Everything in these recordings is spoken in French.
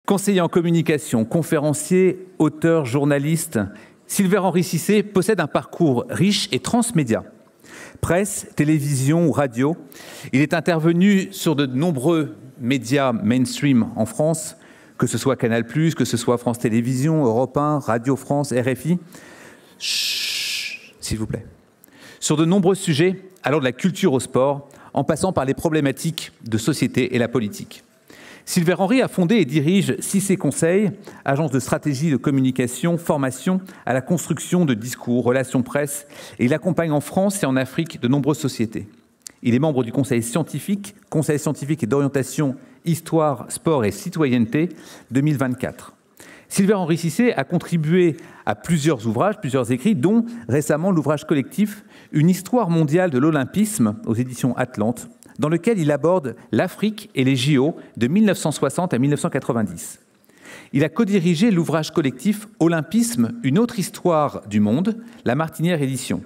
Conseiller en communication, conférencier, auteur, journaliste, Silver-Henri Cissé possède un parcours riche et transmédia. Presse, télévision ou radio, il est intervenu sur de nombreux médias mainstream en France, que ce soit Canal+, que ce soit France Télévisions, Europe 1, Radio France, RFI. Chut, s'il vous plaît. Sur de nombreux sujets, allant de la culture au sport, en passant par les problématiques de société et la politique. Silver-Henri a fondé et dirige Cissé Conseil, agence de stratégie de communication, formation à la construction de discours, relations presse, et il accompagne en France et en Afrique de nombreuses sociétés. Il est membre du Conseil scientifique et d'orientation Histoire, Sport et Citoyenneté 2024. Silver-Henri Cissé a contribué à plusieurs ouvrages, plusieurs écrits, dont récemment l'ouvrage collectif Une histoire mondiale de l'olympisme aux éditions Atlante, dans lequel il aborde l'Afrique et les JO de 1960 à 1990. Il a codirigé l'ouvrage collectif Olympisme, une autre histoire du monde, la Martinière édition.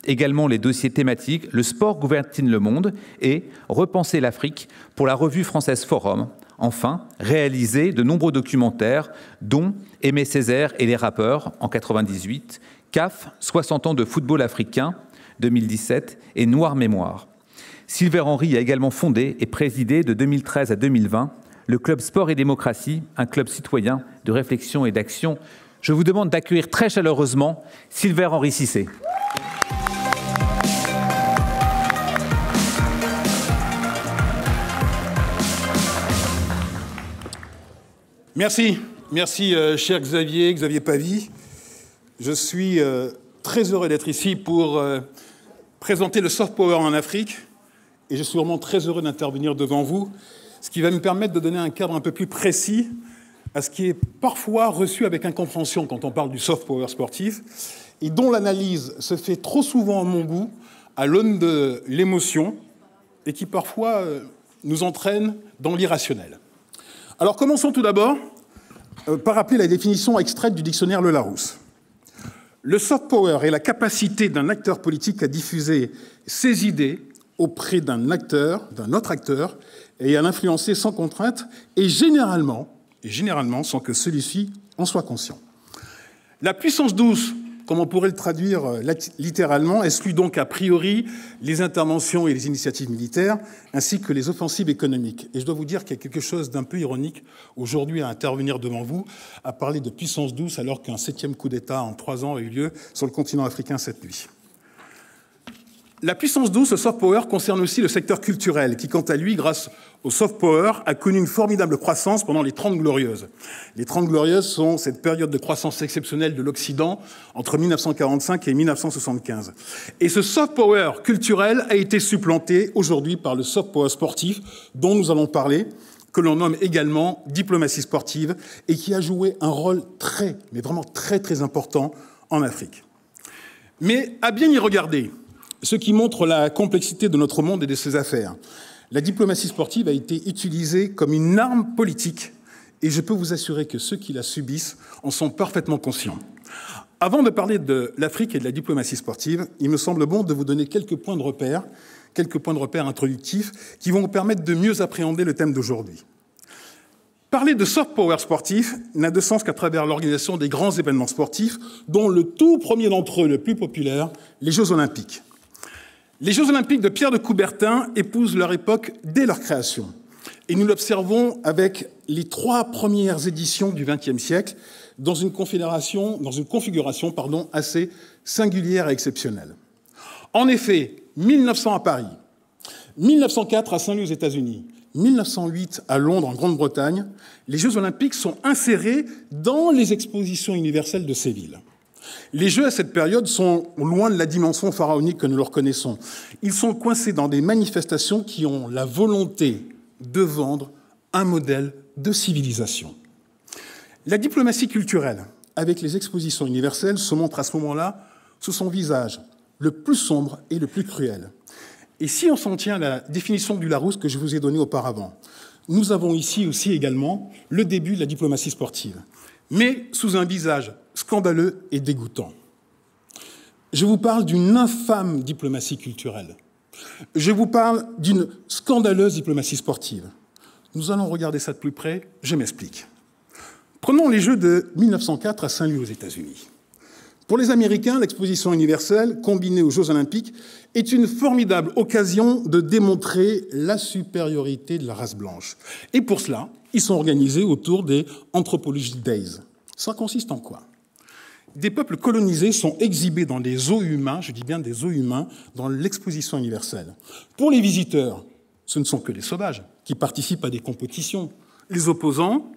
Également les dossiers thématiques Le sport gouverne-t-il le monde et Repenser l'Afrique pour la revue française Forum. Enfin, réalisé de nombreux documentaires, dont Aimé Césaire et les rappeurs en 98, CAF, 60 ans de football africain, 2017, et Noire Mémoire. Silver-Henri a également fondé et présidé de 2013 à 2020 le Club Sport et Démocratie, un club citoyen de réflexion et d'action. Je vous demande d'accueillir très chaleureusement Silver-Henri Cissé. Merci, cher Xavier Pavie. Je suis très heureux d'être ici pour présenter le soft power en Afrique. Et je suis vraiment très heureux d'intervenir devant vous, ce qui va me permettre de donner un cadre un peu plus précis à ce qui est parfois reçu avec incompréhension quand on parle du soft power sportif, et dont l'analyse se fait trop souvent à mon goût, à l'aune de l'émotion, et qui parfois nous entraîne dans l'irrationnel. Alors commençons tout d'abord par rappeler la définition extraite du dictionnaire Le Larousse. Le soft power est la capacité d'un acteur politique à diffuser ses idées auprès d'un autre acteur, et à l'influencer sans contrainte, et généralement sans que celui-ci en soit conscient. La puissance douce, comme on pourrait le traduire littéralement, exclut donc a priori les interventions et les initiatives militaires, ainsi que les offensives économiques. Et je dois vous dire qu'il y a quelque chose d'un peu ironique aujourd'hui à intervenir devant vous, à parler de puissance douce, alors qu'un 7e coup d'État en 3 ans a eu lieu sur le continent africain cette nuit. La puissance douce, le soft power, concerne aussi le secteur culturel, qui, quant à lui, grâce au soft power, a connu une formidable croissance pendant les 30 Glorieuses. Les 30 Glorieuses sont cette période de croissance exceptionnelle de l'Occident entre 1945 et 1975. Et ce soft power culturel a été supplanté aujourd'hui par le soft power sportif, dont nous allons parler, que l'on nomme également diplomatie sportive, et qui a joué un rôle mais vraiment très important en Afrique. Mais à bien y regarder, ce qui montre la complexité de notre monde et de ses affaires. La diplomatie sportive a été utilisée comme une arme politique, et je peux vous assurer que ceux qui la subissent en sont parfaitement conscients. Avant de parler de l'Afrique et de la diplomatie sportive, il me semble bon de vous donner quelques points de repère introductifs qui vont vous permettre de mieux appréhender le thème d'aujourd'hui. Parler de soft power sportif n'a de sens qu'à travers l'organisation des grands événements sportifs, dont le tout premier d'entre eux, le plus populaire, les Jeux Olympiques. Les Jeux Olympiques de Pierre de Coubertin épousent leur époque dès leur création. Et nous l'observons avec les 3 premières éditions du XXe siècle dans une configuration assez singulière et exceptionnelle. En effet, 1900 à Paris, 1904 à Saint-Louis aux États-Unis, 1908 à Londres en Grande-Bretagne, les Jeux Olympiques sont insérés dans les expositions universelles de ces villes. Les Jeux, à cette période, sont loin de la dimension pharaonique que nous leur connaissons. Ils sont coincés dans des manifestations qui ont la volonté de vendre un modèle de civilisation. La diplomatie culturelle, avec les expositions universelles, se montre à ce moment-là sous son visage le plus sombre et le plus cruel. Et si on s'en tient à la définition du Larousse que je vous ai donnée auparavant, nous avons ici aussi également le début de la diplomatie sportive, mais sous un visage scandaleux et dégoûtant. Je vous parle d'une infâme diplomatie culturelle. Je vous parle d'une scandaleuse diplomatie sportive. Nous allons regarder ça de plus près, je m'explique. Prenons les Jeux de 1904 à Saint-Louis aux États-Unis. Pour les Américains, l'exposition universelle, combinée aux Jeux olympiques, est une formidable occasion de démontrer la supériorité de la race blanche. Et pour cela, ils sont organisés autour des Anthropology Days. Ça consiste en quoi? Des peuples colonisés sont exhibés dans des zoos humains, je dis bien des zoos humains, dans l'exposition universelle. Pour les visiteurs, ce ne sont que des sauvages qui participent à des compétitions. Les opposants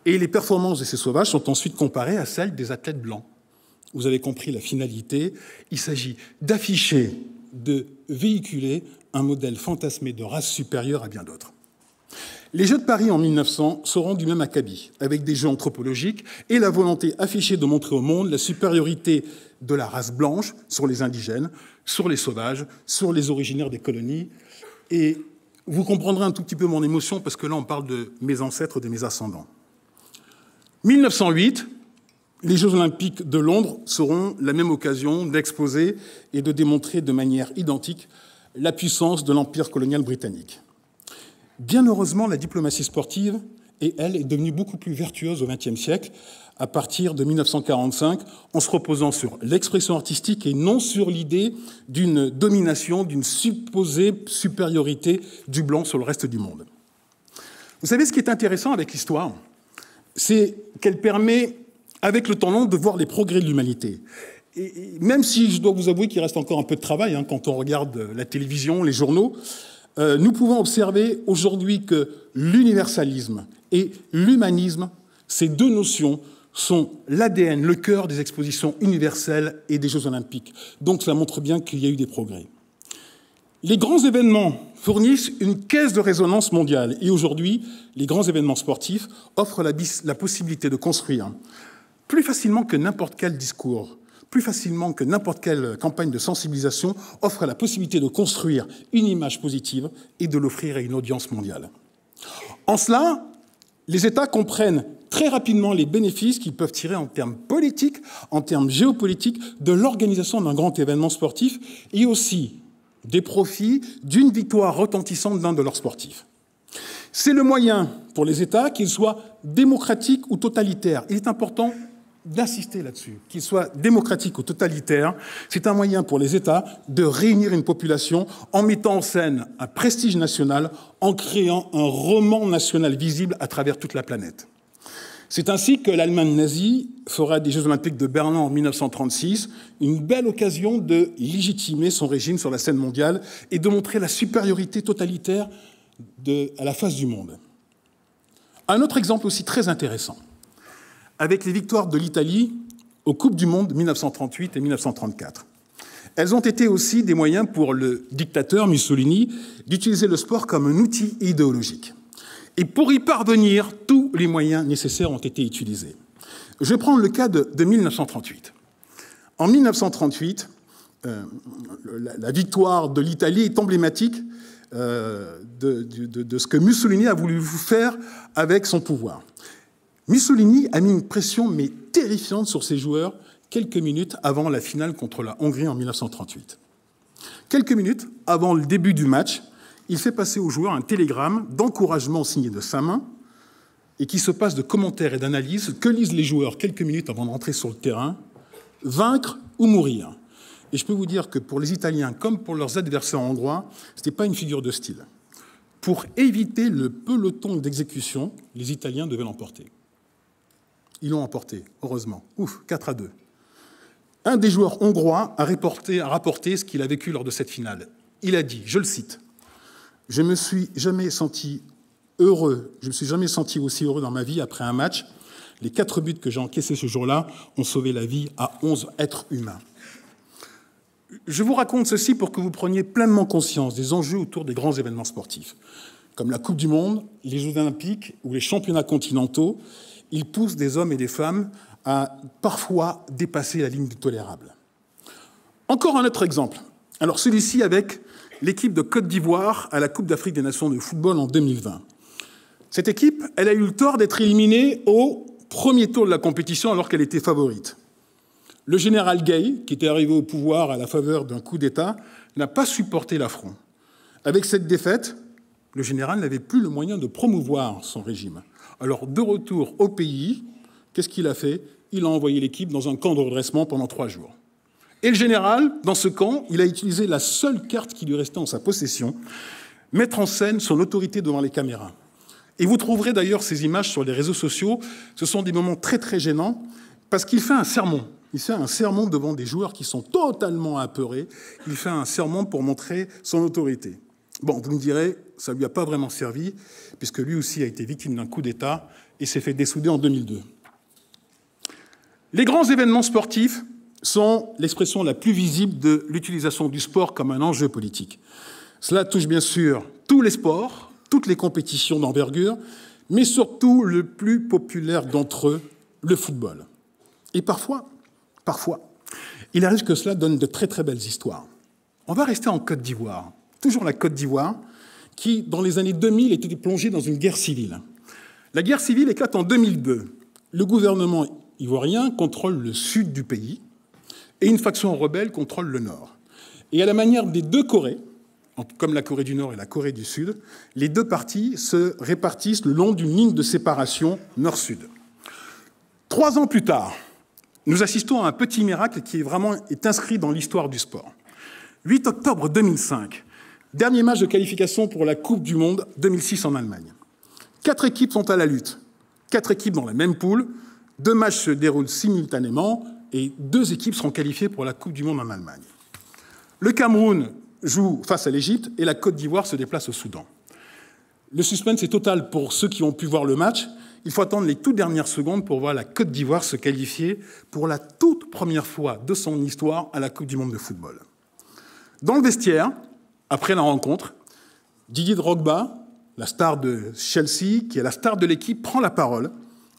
et les performances de ces sauvages sont ensuite comparées à celles des athlètes blancs. Vous avez compris la finalité. Il s'agit d'afficher, de véhiculer un modèle fantasmé de race supérieure à bien d'autres. Les Jeux de Paris en 1900 seront du même acabit, avec des jeux anthropologiques et la volonté affichée de montrer au monde la supériorité de la race blanche sur les indigènes, sur les sauvages, sur les originaires des colonies. Et vous comprendrez un tout petit peu mon émotion, parce que là, on parle de mes ancêtres, de mes ascendants. 1908, les Jeux olympiques de Londres seront la même occasion d'exposer et de démontrer de manière identique la puissance de l'empire colonial britannique. Bien heureusement, la diplomatie sportive, elle, est devenue beaucoup plus vertueuse au XXe siècle, à partir de 1945, en se reposant sur l'expression artistique et non sur l'idée d'une domination, d'une supposée supériorité du blanc sur le reste du monde. Vous savez, ce qui est intéressant avec l'histoire, c'est qu'elle permet, avec le temps long, de voir les progrès de l'humanité. Et même si je dois vous avouer qu'il reste encore un peu de travail, quand on regarde la télévision, les journaux, nous pouvons observer aujourd'hui que l'universalisme et l'humanisme, ces deux notions, sont l'ADN, le cœur des expositions universelles et des Jeux olympiques. Donc ça montre bien qu'il y a eu des progrès. Les grands événements fournissent une caisse de résonance mondiale. Et aujourd'hui, les grands événements sportifs offrent la possibilité de construire plus facilement que n'importe quel discours, plus facilement que n'importe quelle campagne de sensibilisation, offre la possibilité de construire une image positive et de l'offrir à une audience mondiale. En cela, les États comprennent très rapidement les bénéfices qu'ils peuvent tirer en termes politiques, en termes géopolitiques, de l'organisation d'un grand événement sportif et aussi des profits d'une victoire retentissante d'un de leurs sportifs. C'est le moyen pour les États, qu'ils soient démocratiques ou totalitaires. Il est important d'insister là-dessus, qu'ils soient démocratiques ou totalitaires. C'est un moyen pour les États de réunir une population en mettant en scène un prestige national, en créant un roman national visible à travers toute la planète. C'est ainsi que l'Allemagne nazie fera des Jeux olympiques de Berlin en 1936 une belle occasion de légitimer son régime sur la scène mondiale et de montrer la supériorité totalitaire à la face du monde. Un autre exemple aussi très intéressant, avec les victoires de l'Italie aux Coupes du Monde 1938 et 1934. Elles ont été aussi des moyens pour le dictateur Mussolini d'utiliser le sport comme un outil idéologique. Et pour y parvenir, tous les moyens nécessaires ont été utilisés. Je vais prendre le cas de 1938. En 1938, la victoire de l'Italie est emblématique de ce que Mussolini a voulu faire avec son pouvoir. Mussolini a mis une pression mais terrifiante sur ses joueurs quelques minutes avant la finale contre la Hongrie en 1938. Quelques minutes avant le début du match, il fait passer aux joueurs un télégramme d'encouragement signé de sa main et qui se passe de commentaires et d'analyses que lisent les joueurs quelques minutes avant de rentrer sur le terrain, vaincre ou mourir. Et je peux vous dire que pour les Italiens, comme pour leurs adversaires hongrois, ce n'était pas une figure de style. Pour éviter le peloton d'exécution, les Italiens devaient l'emporter. Ils l'ont emporté, heureusement. 4-2. Un des joueurs hongrois a rapporté ce qu'il a vécu lors de cette finale. Il a dit, je le cite, « Je me suis jamais senti aussi heureux dans ma vie après un match. Les 4 buts que j'ai encaissés ce jour-là ont sauvé la vie à 11 êtres humains. » Je vous raconte ceci pour que vous preniez pleinement conscience des enjeux autour des grands événements sportifs. Comme la Coupe du Monde, les Jeux olympiques ou les championnats continentaux, ils poussent des hommes et des femmes à parfois dépasser la ligne du tolérable. Encore un autre exemple. Alors celui-ci avec l'équipe de Côte d'Ivoire à la Coupe d'Afrique des Nations de football en 2020. Cette équipe, elle a eu le tort d'être éliminée au premier tour de la compétition alors qu'elle était favorite. Le général Gay, qui était arrivé au pouvoir à la faveur d'un coup d'État, n'a pas supporté l'affront. Avec cette défaite, le général n'avait plus le moyen de promouvoir son régime. Alors, de retour au pays, qu'est-ce qu'il a fait? Il a envoyé l'équipe dans un camp de redressement pendant 3 jours. Et le général, dans ce camp, il a utilisé la seule carte qui lui restait en sa possession, mettre en scène son autorité devant les caméras. Et vous trouverez d'ailleurs ces images sur les réseaux sociaux. Ce sont des moments très, très gênants, parce qu'il fait un sermon. Il fait un sermon devant des joueurs qui sont totalement apeurés. Il fait un sermon pour montrer son autorité. Bon, vous me direz, ça ne lui a pas vraiment servi, puisque lui aussi a été victime d'un coup d'État et s'est fait dessouder en 2002. Les grands événements sportifs sont l'expression la plus visible de l'utilisation du sport comme un enjeu politique. Cela touche bien sûr tous les sports, toutes les compétitions d'envergure, mais surtout le plus populaire d'entre eux, le football. Et parfois, il arrive que cela donne de très très belles histoires. On va rester en Côte d'Ivoire. Toujours la Côte d'Ivoire, qui, dans les années 2000, était plongée dans une guerre civile. La guerre civile éclate en 2002. Le gouvernement ivoirien contrôle le sud du pays et une faction rebelle contrôle le nord. Et à la manière des deux Corées, comme la Corée du Nord et la Corée du Sud, les deux parties se répartissent le long d'une ligne de séparation nord-sud. 3 ans plus tard, nous assistons à un petit miracle qui est inscrit dans l'histoire du sport. 8 octobre 2005, dernier match de qualification pour la Coupe du Monde 2006 en Allemagne. 4 équipes sont à la lutte, 4 équipes dans la même poule, 2 matchs se déroulent simultanément et 2 équipes seront qualifiées pour la Coupe du Monde en Allemagne. Le Cameroun joue face à l'Égypte et la Côte d'Ivoire se déplace au Soudan. Le suspense est total pour ceux qui ont pu voir le match. Il faut attendre les toutes dernières secondes pour voir la Côte d'Ivoire se qualifier pour la toute première fois de son histoire à la Coupe du Monde de football. Dans le vestiaire, après la rencontre, Didier Drogba, la star de Chelsea, qui est la star de l'équipe, prend la parole,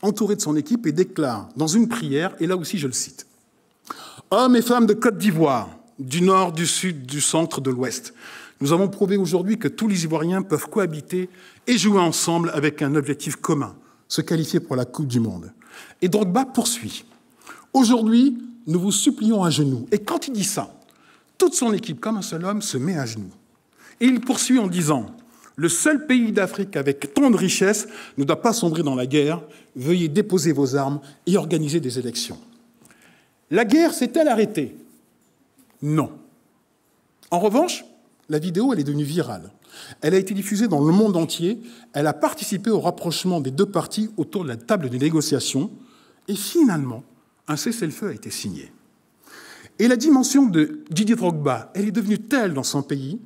entouré de son équipe, et déclare dans une prière, et là aussi je le cite, « Hommes et femmes de Côte d'Ivoire, du nord, du sud, du centre, de l'ouest, nous avons prouvé aujourd'hui que tous les Ivoiriens peuvent cohabiter et jouer ensemble avec un objectif commun, se qualifier pour la Coupe du Monde. » Et Drogba poursuit. « Aujourd'hui, nous vous supplions à genoux. » Et quand il dit ça, toute son équipe, comme un seul homme, se met à genoux. Et il poursuit en disant « Le seul pays d'Afrique avec tant de richesses ne doit pas sombrer dans la guerre. Veuillez déposer vos armes et organiser des élections. » La guerre s'est-elle arrêtée? Non. En revanche, la vidéo, elle est devenue virale. Elle a été diffusée dans le monde entier. Elle a participé au rapprochement des deux parties autour de la table de négociation. Et finalement, un cessez-le-feu a été signé. Et la dimension de Didier Drogba, elle est devenue telle dans son pays,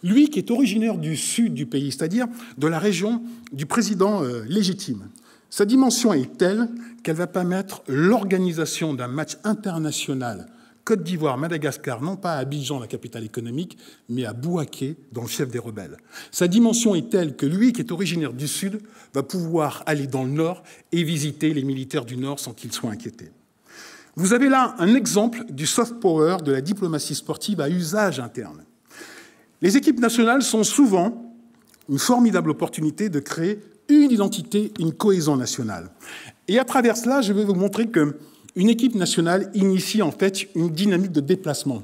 lui qui est originaire du sud du pays, c'est-à-dire de la région du président légitime. Sa dimension est telle qu'elle va permettre l'organisation d'un match international Côte d'Ivoire-Madagascar, non pas à Abidjan, la capitale économique, mais à Bouaké, dans le chef des rebelles. Sa dimension est telle que lui, qui est originaire du Sud, va pouvoir aller dans le Nord et visiter les militaires du Nord sans qu'ils soient inquiétés. Vous avez là un exemple du soft power, de la diplomatie sportive à usage interne. Les équipes nationales sont souvent une formidable opportunité de créer une identité, une cohésion nationale. Et à travers cela, je vais vous montrer qu'une équipe nationale initie en fait une dynamique de déplacement.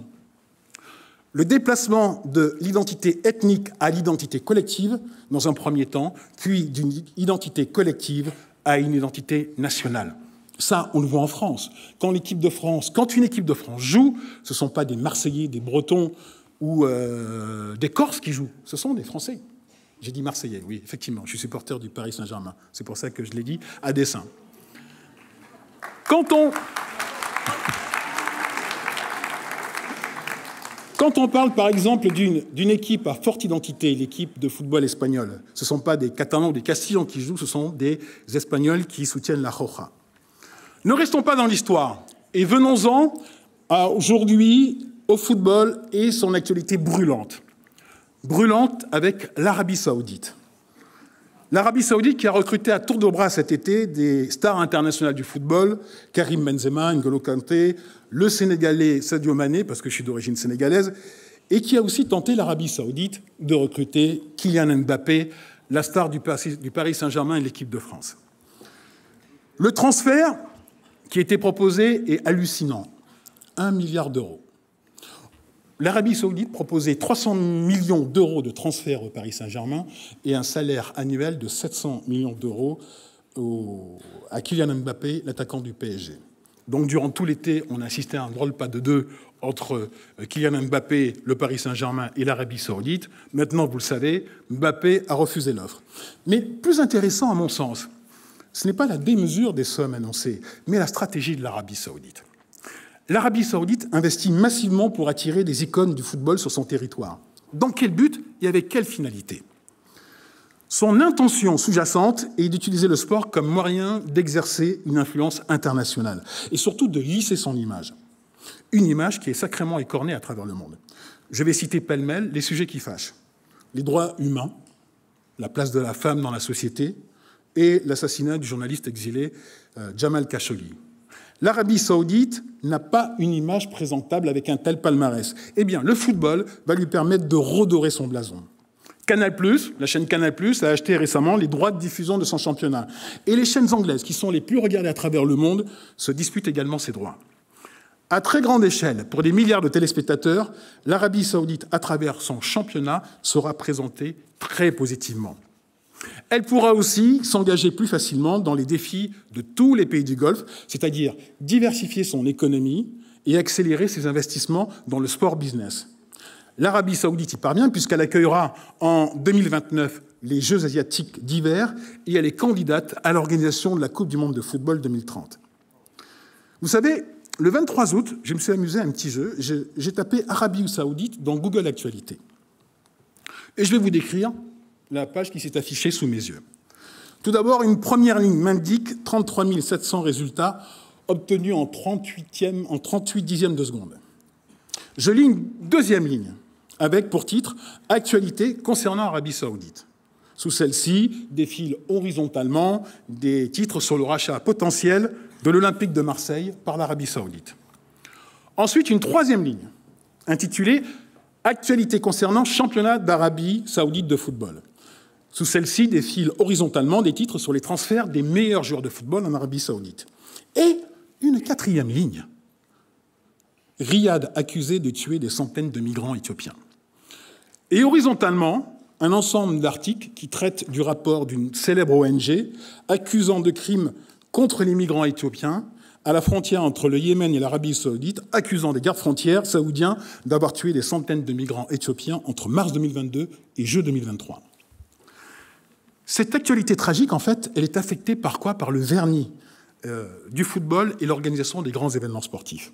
Le déplacement de l'identité ethnique à l'identité collective, dans un premier temps, puis d'une identité collective à une identité nationale. Ça, on le voit en France. Quand une équipe de France joue, ce ne sont pas des Marseillais, des Bretons ou des Corses qui jouent, ce sont des Français. J'ai dit Marseillais, oui, effectivement, je suis supporter du Paris Saint-Germain. C'est pour ça que je l'ai dit à dessein. Quand on parle, par exemple, d'une équipe à forte identité, l'équipe de football espagnole, ce ne sont pas des Catalans ou des Castillans qui jouent, ce sont des Espagnols qui soutiennent la Roja. Ne restons pas dans l'histoire et venons-en aujourd'hui au football et son actualité brûlante. Brûlante avec l'Arabie Saoudite. L'Arabie Saoudite qui a recruté à tour de bras cet été des stars internationales du football, Karim Benzema, N'Golo Kanté, le Sénégalais Sadio Mané, parce que je suis d'origine sénégalaise, et qui a aussi tenté l'Arabie Saoudite de recruter Kylian Mbappé, la star du Paris Saint-Germain et l'équipe de France. Le transfert qui a été proposé est hallucinant. 1 milliard d'euros. l'Arabie saoudite proposait 300 millions d'euros de transfert au Paris Saint-Germain et un salaire annuel de 700 millions d'euros à Kylian Mbappé, l'attaquant du PSG. Donc durant tout l'été, on a assisté à un drôle pas de deux entre Kylian Mbappé, le Paris Saint-Germain et l'Arabie saoudite. Maintenant, vous le savez, Mbappé a refusé l'offre. Mais plus intéressant à mon sens, ce n'est pas la démesure des sommes annoncées, mais la stratégie de l'Arabie saoudite. L'Arabie saoudite investit massivement pour attirer des icônes du football sur son territoire. Dans quel but et avec quelle finalité ? Son intention sous-jacente est d'utiliser le sport comme moyen d'exercer une influence internationale et surtout de lisser son image. Une image qui est sacrément écornée à travers le monde. Je vais citer pêle-mêle les sujets qui fâchent. Les droits humains, la place de la femme dans la société et l'assassinat du journaliste exilé Jamal Khashoggi. L'Arabie saoudite n'a pas une image présentable avec un tel palmarès. Eh bien, le football va lui permettre de redorer son blason. Canal+, la chaîne Canal+, a acheté récemment les droits de diffusion de son championnat. Et les chaînes anglaises, qui sont les plus regardées à travers le monde, se disputent également ces droits. À très grande échelle, pour des milliards de téléspectateurs, l'Arabie saoudite, à travers son championnat, sera présentée très positivement. Elle pourra aussi s'engager plus facilement dans les défis de tous les pays du Golfe, c'est-à-dire diversifier son économie et accélérer ses investissements dans le sport business. L'Arabie saoudite y parvient puisqu'elle accueillera en 2029 les Jeux asiatiques d'hiver et elle est candidate à l'organisation de la Coupe du monde de football 2030. Vous savez, le 23 août, je me suis amusé à un petit jeu. J'ai tapé Arabie saoudite dans Google Actualité. Et je vais vous décrire la page qui s'est affichée sous mes yeux. Tout d'abord, une première ligne m'indique 33 700 résultats obtenus en 38 dixièmes de seconde. Je lis une deuxième ligne avec pour titre « Actualité concernant Arabie saoudite ». Sous celle-ci défilent horizontalement des titres sur le rachat potentiel de l'Olympique de Marseille par l'Arabie saoudite. Ensuite, une troisième ligne intitulée « Actualité concernant championnat d'Arabie saoudite de football ». Sous celle-ci défilent horizontalement des titres sur les transferts des meilleurs joueurs de football en Arabie saoudite. Et une quatrième ligne. Riyad accusé de tuer des centaines de migrants éthiopiens. Et horizontalement, un ensemble d'articles qui traitent du rapport d'une célèbre ONG accusant de crimes contre les migrants éthiopiens à la frontière entre le Yémen et l'Arabie saoudite, accusant des gardes-frontières saoudiens d'avoir tué des centaines de migrants éthiopiens entre mars 2022 et juin 2023. Cette actualité tragique, en fait, elle est affectée par quoi ? Par le vernis du football et l'organisation des grands événements sportifs.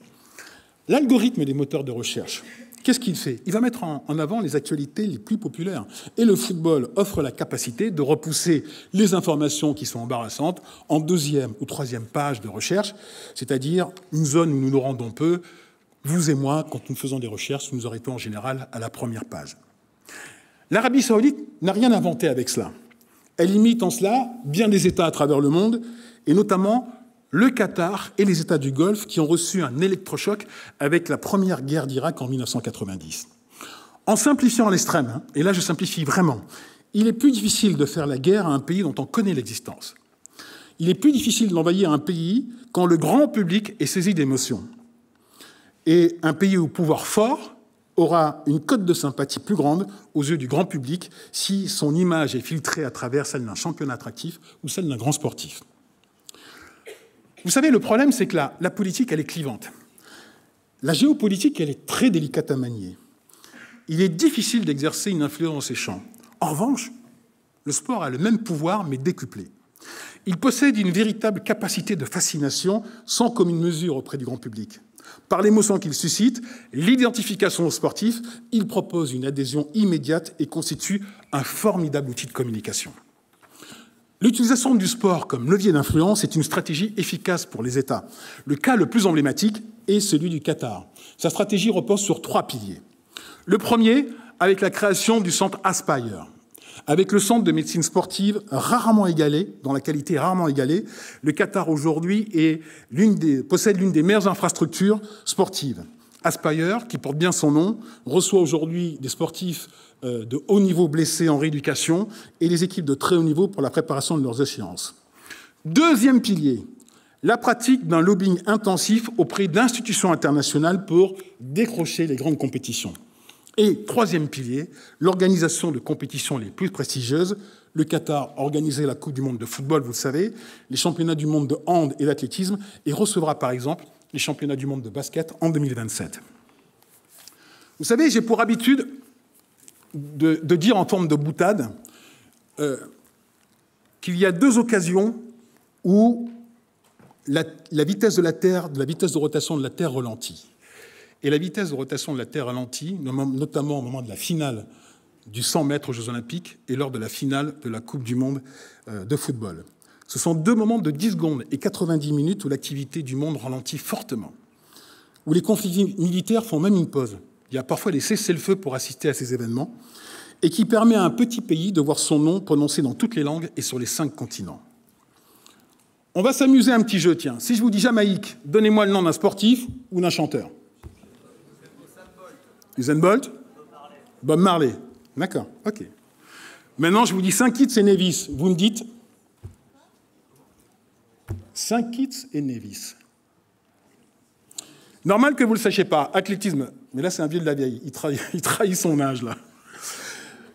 L'algorithme des moteurs de recherche, qu'est-ce qu'il fait ? Il va mettre en avant les actualités les plus populaires. Et le football offre la capacité de repousser les informations qui sont embarrassantes en deuxième ou troisième page de recherche, c'est-à-dire une zone où nous nous rendons peu. Vous et moi, quand nous faisons des recherches, nous arrêtons en général à la première page. L'Arabie saoudite n'a rien inventé avec cela. Elle imite en cela bien des États à travers le monde, et notamment le Qatar et les États du Golfe qui ont reçu un électrochoc avec la première guerre d'Irak en 1990. En simplifiant à l'extrême, et là je simplifie vraiment, il est plus difficile de faire la guerre à un pays dont on connaît l'existence. Il est plus difficile d'envahir un pays quand le grand public est saisi d'émotions. Et un pays au pouvoir fort aura une cote de sympathie plus grande aux yeux du grand public si son image est filtrée à travers celle d'un championnat attractif ou celle d'un grand sportif. Vous savez, le problème, c'est que la politique, elle est clivante. La géopolitique, elle est très délicate à manier. Il est difficile d'exercer une influence dans ces champs. En revanche, le sport a le même pouvoir, mais décuplé. Il possède une véritable capacité de fascination sans commune mesure auprès du grand public. Par l'émotion qu'il suscite, l'identification aux sportifs, il propose une adhésion immédiate et constitue un formidable outil de communication. L'utilisation du sport comme levier d'influence est une stratégie efficace pour les États. Le cas le plus emblématique est celui du Qatar. Sa stratégie repose sur 3 piliers. Le premier, avec la création du centre Aspire. Avec le centre de médecine sportive rarement égalé, dont la qualité est rarement égalée, le Qatar aujourd'hui possède l'une des meilleures infrastructures sportives. Aspire, qui porte bien son nom, reçoit aujourd'hui des sportifs de haut niveau blessés en rééducation et des équipes de très haut niveau pour la préparation de leurs échéances. Deuxième pilier, la pratique d'un lobbying intensif auprès d'institutions internationales pour décrocher les grandes compétitions. Et troisième pilier, l'organisation de compétitions les plus prestigieuses. Le Qatar organisait la Coupe du monde de football, vous le savez, les championnats du monde de hand et d'athlétisme, et recevra par exemple les championnats du monde de basket en 2027. Vous savez, j'ai pour habitude de dire en forme de boutade qu'il y a deux occasions où la vitesse de la Terre, la vitesse de rotation de la Terre ralentit. Et la vitesse de rotation de la Terre ralentit, notamment au moment de la finale du 100 mètres aux Jeux Olympiques et lors de la finale de la Coupe du monde de football. Ce sont deux moments de 10 secondes et 90 minutes où l'activité du monde ralentit fortement, où les conflits militaires font même une pause. Il y a parfois des cessez-le-feu pour assister à ces événements, et qui permet à un petit pays de voir son nom prononcé dans toutes les langues et sur les 5 continents. On va s'amuser à un petit jeu, tiens. Si je vous dis Jamaïque, donnez-moi le nom d'un sportif ou d'un chanteur. Usain Bolt ? Bob Marley. D'accord, ok. Maintenant, je vous dis Saint Kitts et Nevis. Vous me dites Saint Kitts et Nevis. Normal que vous ne le sachiez pas. Athlétisme. Mais là, c'est un vieux de la vieille. Il trahit son âge, là.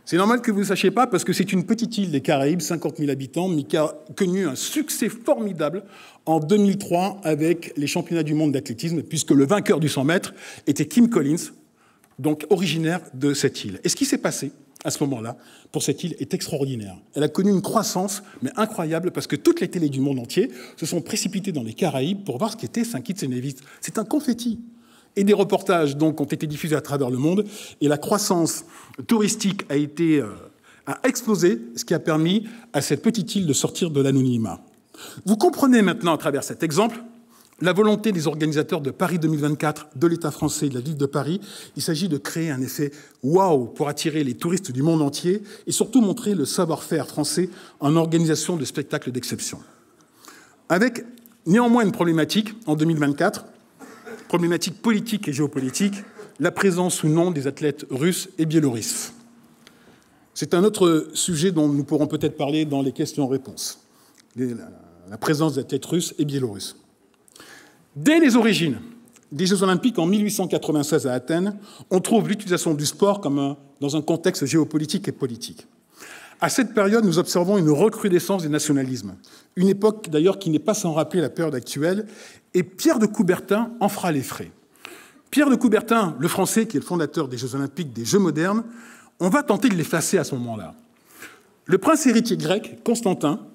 C'est normal que vous ne le sachiez pas parce que c'est une petite île des Caraïbes, 50 000 habitants, mais qui a connu un succès formidable en 2003 avec les championnats du monde d'athlétisme, puisque le vainqueur du 100 mètres était Kim Collins, donc originaire de cette île. Et ce qui s'est passé à ce moment-là pour cette île est extraordinaire. Elle a connu une croissance, mais incroyable, parce que toutes les télés du monde entier se sont précipitées dans les Caraïbes pour voir ce qu'était Saint Kitts et Nevis. C'est un confetti. Et des reportages donc ont été diffusés à travers le monde, et la croissance touristique a explosé, ce qui a permis à cette petite île de sortir de l'anonymat. Vous comprenez maintenant, à travers cet exemple, la volonté des organisateurs de Paris 2024, de l'État français et de la ville de Paris. Il s'agit de créer un effet waouh pour attirer les touristes du monde entier et surtout montrer le savoir-faire français en organisation de spectacles d'exception. Avec néanmoins une problématique en 2024, problématique politique et géopolitique, la présence ou non des athlètes russes et biélorusses. C'est un autre sujet dont nous pourrons peut-être parler dans les questions-réponses. La présence des athlètes russes et biélorusses. Dès les origines des Jeux Olympiques en 1896 à Athènes, on trouve l'utilisation du sport dans un contexte géopolitique et politique. À cette période, nous observons une recrudescence des nationalismes, une époque d'ailleurs qui n'est pas sans rappeler la période actuelle, et Pierre de Coubertin en fera les frais. Pierre de Coubertin, le Français, qui est le fondateur des Jeux Olympiques, des Jeux modernes, on va tenter de l'effacer à ce moment-là. Le prince héritier grec, Constantin,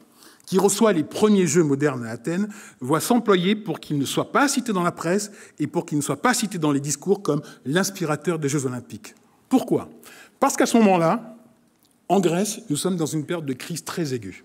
qui reçoit les premiers Jeux modernes à Athènes, voit s'employer pour qu'il ne soit pas cité dans la presse et pour qu'il ne soit pas cité dans les discours comme l'inspirateur des Jeux Olympiques. Pourquoi ? Parce qu'à ce moment-là, en Grèce, nous sommes dans une période de crise très aiguë.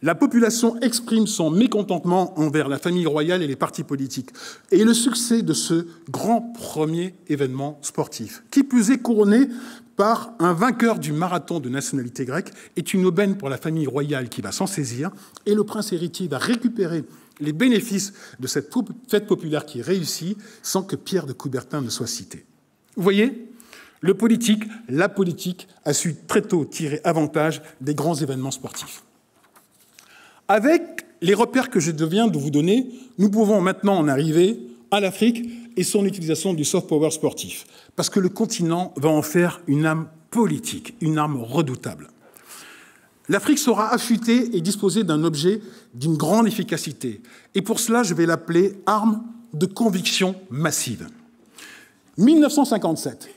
La population exprime son mécontentement envers la famille royale et les partis politiques, et le succès de ce grand premier événement sportif, qui plus est couronné par un vainqueur du marathon de nationalité grecque, est une aubaine pour la famille royale qui va s'en saisir, et le prince héritier va récupérer les bénéfices de cette fête populaire qui réussit sans que Pierre de Coubertin ne soit cité. Vous voyez ? La politique a su très tôt tirer avantage des grands événements sportifs. Avec les repères que je viens de vous donner, nous pouvons maintenant en arriver à l'Afrique et son utilisation du soft power sportif, parce que le continent va en faire une arme politique, une arme redoutable. L'Afrique sera affûtée et disposée d'un objet d'une grande efficacité, et pour cela, je vais l'appeler arme de conviction massive. 1957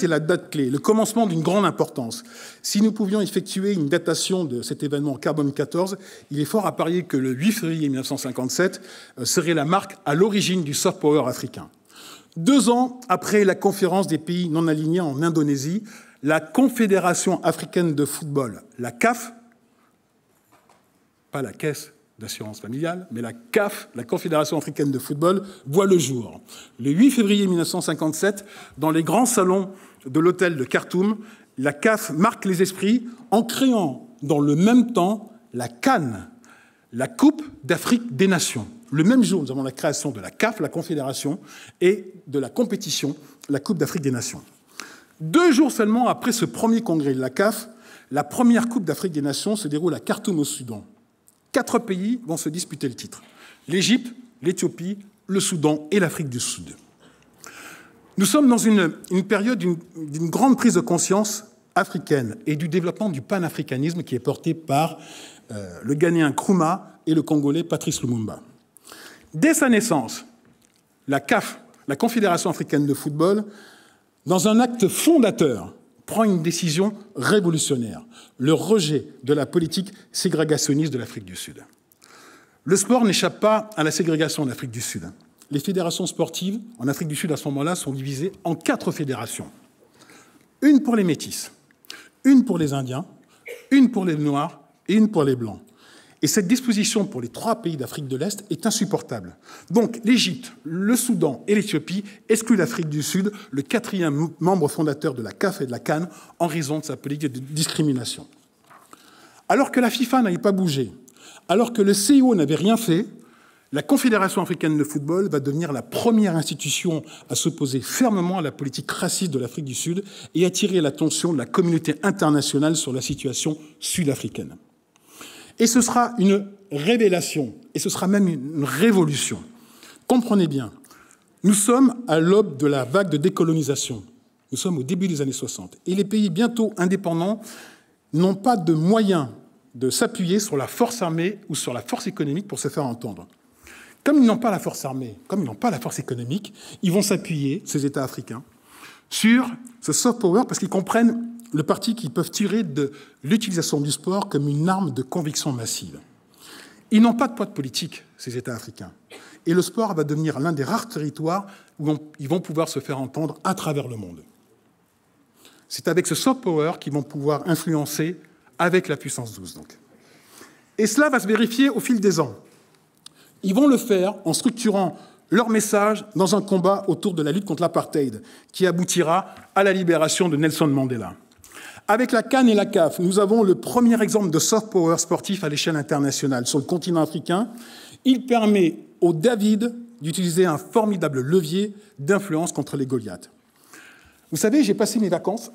est la date clé, le commencement d'une grande importance. Si nous pouvions effectuer une datation de cet événement carbone 14, il est fort à parier que le 8 février 1957 serait la marque à l'origine du soft power africain. 2 ans après la conférence des pays non alignés en Indonésie, la Confédération africaine de football, la CAF, pas la caisse d'assurance familiale, mais la CAF, la Confédération africaine de football, voit le jour. Le 8 février 1957, dans les grands salons de l'hôtel de Khartoum, la CAF marque les esprits en créant dans le même temps la CAN, la Coupe d'Afrique des Nations. Le même jour, nous avons la création de la CAF, la Confédération, et de la compétition, la Coupe d'Afrique des Nations. 2 jours seulement après ce premier congrès de la CAF, la première Coupe d'Afrique des Nations se déroule à Khartoum au Soudan. 4 pays vont se disputer le titre. L'Égypte, l'Éthiopie, le Soudan et l'Afrique du Sud. Nous sommes dans une période d'une grande prise de conscience africaine et du développement du panafricanisme qui est porté par le Ghanéen Nkrumah et le Congolais Patrice Lumumba. Dès sa naissance, la CAF, la Confédération africaine de football, dans un acte fondateur, prend une décision révolutionnaire, le rejet de la politique ségrégationniste de l'Afrique du Sud. Le sport n'échappe pas à la ségrégation en Afrique du Sud. Les fédérations sportives en Afrique du Sud, à ce moment-là, sont divisées en 4 fédérations. Une pour les métis, une pour les Indiens, une pour les Noirs et une pour les Blancs. Et cette disposition pour les 3 pays d'Afrique de l'Est est insupportable. Donc l'Égypte, le Soudan et l'Éthiopie excluent l'Afrique du Sud, le 4e membre fondateur de la CAF et de la CAN, en raison de sa politique de discrimination. Alors que la FIFA n'avait pas bougé, alors que le CIO n'avait rien fait, la Confédération africaine de football va devenir la première institution à s'opposer fermement à la politique raciste de l'Afrique du Sud et attirer l'attention de la communauté internationale sur la situation sud-africaine. Et ce sera une révélation, et ce sera même une révolution. Comprenez bien, nous sommes à l'aube de la vague de décolonisation. Nous sommes au début des années 60. Et les pays bientôt indépendants n'ont pas de moyens de s'appuyer sur la force armée ou sur la force économique pour se faire entendre. Comme ils n'ont pas la force armée, comme ils n'ont pas la force économique, ils vont s'appuyer, ces États africains, sur ce soft power parce qu'ils comprennent le parti qu'ils peuvent tirer de l'utilisation du sport comme une arme de conviction massive. Ils n'ont pas de poids de politique, ces États africains. Et le sport va devenir l'un des rares territoires où ils vont pouvoir se faire entendre à travers le monde. C'est avec ce soft power qu'ils vont pouvoir influencer avec la puissance 12. Donc. Et cela va se vérifier au fil des ans. Ils vont le faire en structurant leur message dans un combat autour de la lutte contre l'apartheid, qui aboutira à la libération de Nelson Mandela. Avec la CAN et la CAF, nous avons le premier exemple de soft power sportif à l'échelle internationale sur le continent africain. Il permet aux David d'utiliser un formidable levier d'influence contre les Goliaths. Vous savez, j'ai passé mes vacances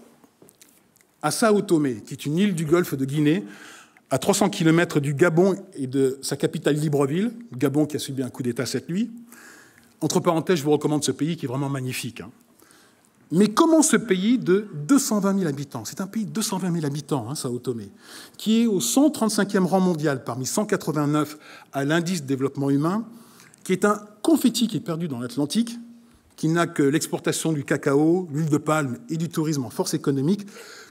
à Sao Tomé, qui est une île du golfe de Guinée, à 300 km du Gabon et de sa capitale Libreville, le Gabon qui a subi un coup d'État cette nuit. Entre parenthèses, je vous recommande ce pays qui est vraiment magnifique. Mais comment ce pays de 220 000 habitants, c'est un pays de 220 000 habitants, Sao Tomé, qui est au 135e rang mondial parmi 189 à l'indice de développement humain, qui est un confetti qui est perdu dans l'Atlantique, qui n'a que l'exportation du cacao, l'huile de palme et du tourisme en force économique,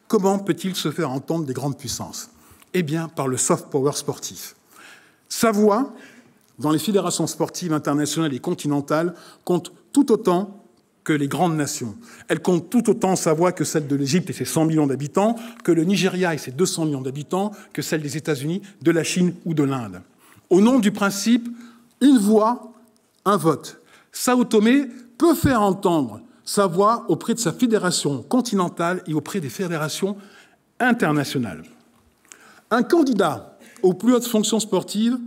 comment peut-il se faire entendre des grandes puissances ? Eh bien, par le soft power sportif. Sa voix, dans les fédérations sportives internationales et continentales, compte tout autant que les grandes nations. Elle compte tout autant sa voix que celle de l'Égypte et ses 100 millions d'habitants, que le Nigeria et ses 200 millions d'habitants, que celle des États-Unis, de la Chine ou de l'Inde. Au nom du principe, une voix, un vote. Sao Tomé peut faire entendre sa voix auprès de sa fédération continentale et auprès des fédérations internationales. Un candidat aux plus hautes fonctions sportives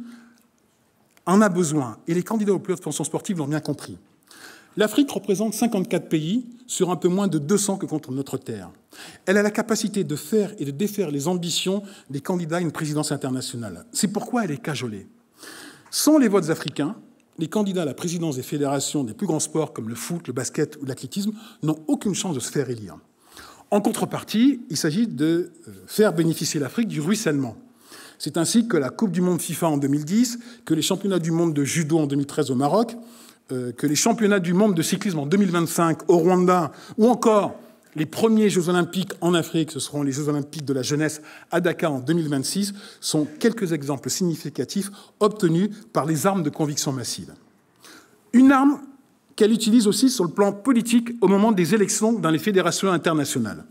en a besoin, et les candidats aux plus hautes fonctions sportives l'ont bien compris. L'Afrique représente 54 pays sur un peu moins de 200 que contre notre terre. Elle a la capacité de faire et de défaire les ambitions des candidats à une présidence internationale. C'est pourquoi elle est cajolée. Sans les votes africains, les candidats à la présidence des fédérations des plus grands sports comme le foot, le basket ou l'athlétisme n'ont aucune chance de se faire élire. En contrepartie, il s'agit de faire bénéficier l'Afrique du ruissellement. C'est ainsi que la Coupe du monde FIFA en 2010, que les championnats du monde de judo en 2013 au Maroc, que les championnats du monde de cyclisme en 2025 au Rwanda, ou encore les premiers Jeux olympiques en Afrique, ce seront les Jeux olympiques de la jeunesse à Dakar en 2026, sont quelques exemples significatifs obtenus par les armes de conviction massive. Une arme qu'elle utilise aussi sur le plan politique au moment des élections dans les fédérations internationales.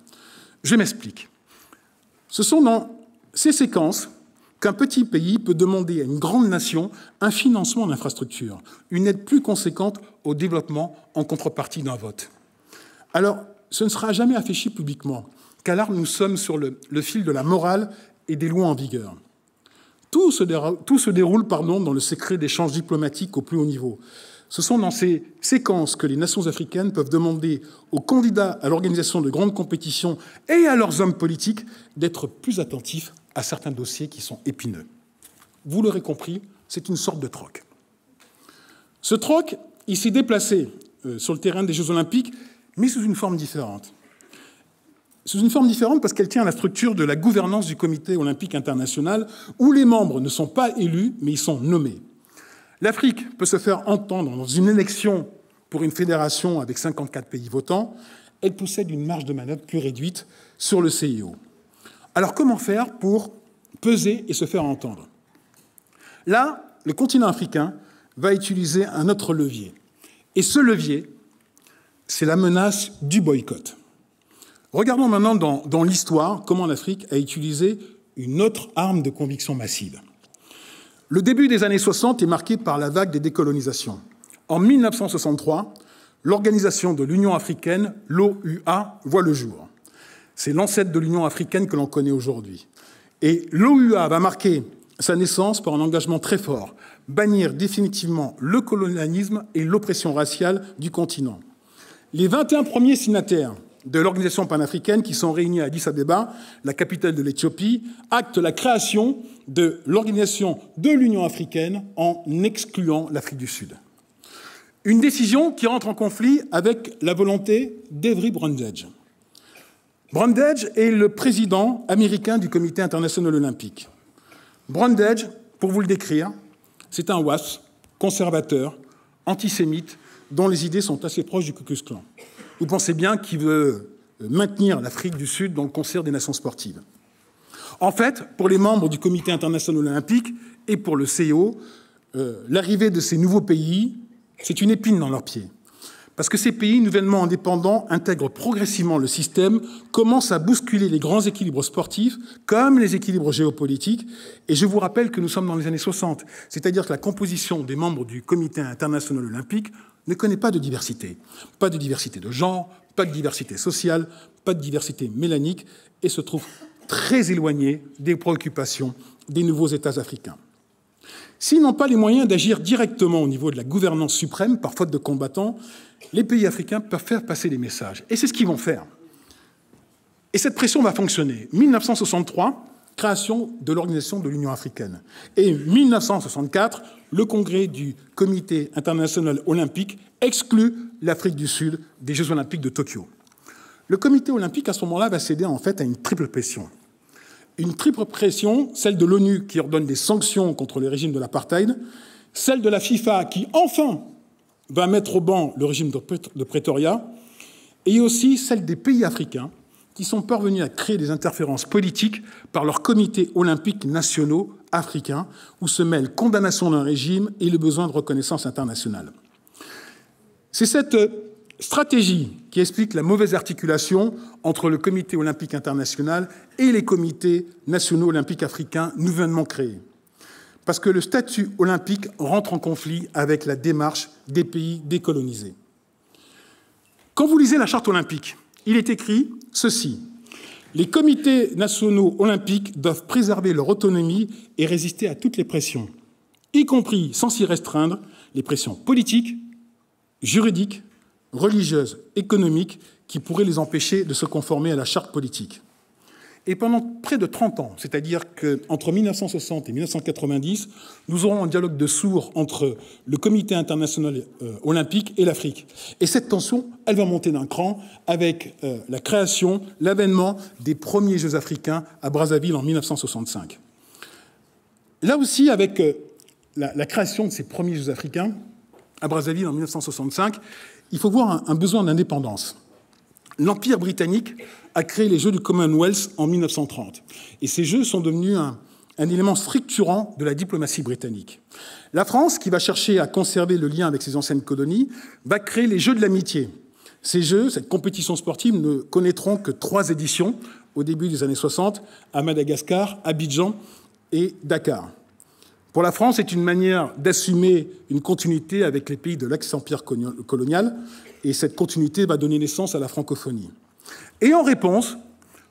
Je m'explique. Ce sont dans ces séquences qu'un petit pays peut demander à une grande nation un financement d'infrastructures, une aide plus conséquente au développement en contrepartie d'un vote. Alors, ce ne sera jamais affiché publiquement, car là, nous sommes sur le fil de la morale et des lois en vigueur. Tout se déroule dans le secret d'échanges diplomatiques au plus haut niveau. Ce sont dans ces séquences que les nations africaines peuvent demander aux candidats à l'organisation de grandes compétitions et à leurs hommes politiques d'être plus attentifs à certains dossiers qui sont épineux. Vous l'aurez compris, c'est une sorte de troc. Ce troc, il s'est déplacé sur le terrain des Jeux Olympiques, mais sous une forme différente. Sous une forme différente parce qu'elle tient à la structure de la gouvernance du Comité olympique international, où les membres ne sont pas élus, mais ils sont nommés. L'Afrique peut se faire entendre dans une élection pour une fédération avec 54 pays votants. Elle possède une marge de manœuvre plus réduite sur le CIO. Alors comment faire pour peser et se faire entendre? Là, le continent africain va utiliser un autre levier. Et ce levier, c'est la menace du boycott. Regardons maintenant dans l'histoire comment l'Afrique a utilisé une autre arme de conviction massive. Le début des années 60 est marqué par la vague des décolonisations. En 1963, l'organisation de l'Union africaine, l'OUA, voit le jour. C'est l'ancêtre de l'Union africaine que l'on connaît aujourd'hui. Et l'OUA va marquer sa naissance par un engagement très fort, bannir définitivement le colonialisme et l'oppression raciale du continent. Les 21 premiers signataires de l'organisation panafricaine qui sont réunis à Addis Abeba, la capitale de l'Éthiopie, actent la création de l'organisation de l'Union africaine en excluant l'Afrique du Sud. Une décision qui rentre en conflit avec la volonté d'Avery Brundage. Brundage est le président américain du Comité international olympique. Brundage, pour vous le décrire, c'est un WASP conservateur, antisémite, dont les idées sont assez proches du Ku Klux Klan. Vous pensez bien qu'il veut maintenir l'Afrique du Sud dans le concert des nations sportives. En fait, pour les membres du Comité international olympique et pour le CIO, l'arrivée de ces nouveaux pays, c'est une épine dans leurs pieds. Parce que ces pays nouvellement indépendants intègrent progressivement le système, commencent à bousculer les grands équilibres sportifs, comme les équilibres géopolitiques. Et je vous rappelle que nous sommes dans les années 60, c'est-à-dire que la composition des membres du Comité international olympique ne connaît pas de diversité. Pas de diversité de genre, pas de diversité sociale, pas de diversité mélanique, et se trouve très éloigné des préoccupations des nouveaux États africains. S'ils n'ont pas les moyens d'agir directement au niveau de la gouvernance suprême, par faute de combattants, les pays africains peuvent faire passer des messages. Et c'est ce qu'ils vont faire. Et cette pression va fonctionner. 1963, création de l'Organisation de l'Union africaine. Et 1964, le congrès du Comité international olympique exclut l'Afrique du Sud des Jeux olympiques de Tokyo. Le Comité olympique, à ce moment-là, va céder en fait à une triple pression. Une triple pression, celle de l'ONU qui ordonne des sanctions contre le régime de l'apartheid, celle de la FIFA qui, enfin, va mettre au banc le régime de Pretoria, et aussi celle des pays africains qui sont parvenus à créer des interférences politiques par leurs comités olympiques nationaux africains, où se mêlent condamnation d'un régime et le besoin de reconnaissance internationale. C'est cette stratégie qui explique la mauvaise articulation entre le Comité olympique international et les comités nationaux olympiques africains nouvellement créés. Parce que le statut olympique rentre en conflit avec la démarche des pays décolonisés. Quand vous lisez la charte olympique, il est écrit ceci: les comités nationaux olympiques doivent préserver leur autonomie et résister à toutes les pressions, y compris, sans s'y restreindre, les pressions politiques, juridiques, religieuses, économiques, qui pourraient les empêcher de se conformer à la charte politique. Et pendant près de 30 ans, c'est-à-dire qu'entre 1960 et 1990, nous aurons un dialogue de sourds entre le Comité international olympique et l'Afrique. Et cette tension, elle va monter d'un cran avec la création, l'avènement des premiers Jeux africains à Brazzaville en 1965. Là aussi, avec la création de ces premiers Jeux africains à Brazzaville en 1965, il faut voir un besoin d'indépendance. L'Empire britannique a créé les Jeux du Commonwealth en 1930. Et ces Jeux sont devenus un élément structurant de la diplomatie britannique. La France, qui va chercher à conserver le lien avec ses anciennes colonies, va créer les Jeux de l'amitié. Ces Jeux, cette compétition sportive, ne connaîtront que 3 éditions au début des années 60, à Madagascar, Abidjan et Dakar. Pour la France, c'est une manière d'assumer une continuité avec les pays de l'ex-empire colonial, et cette continuité va donner naissance à la francophonie. Et en réponse,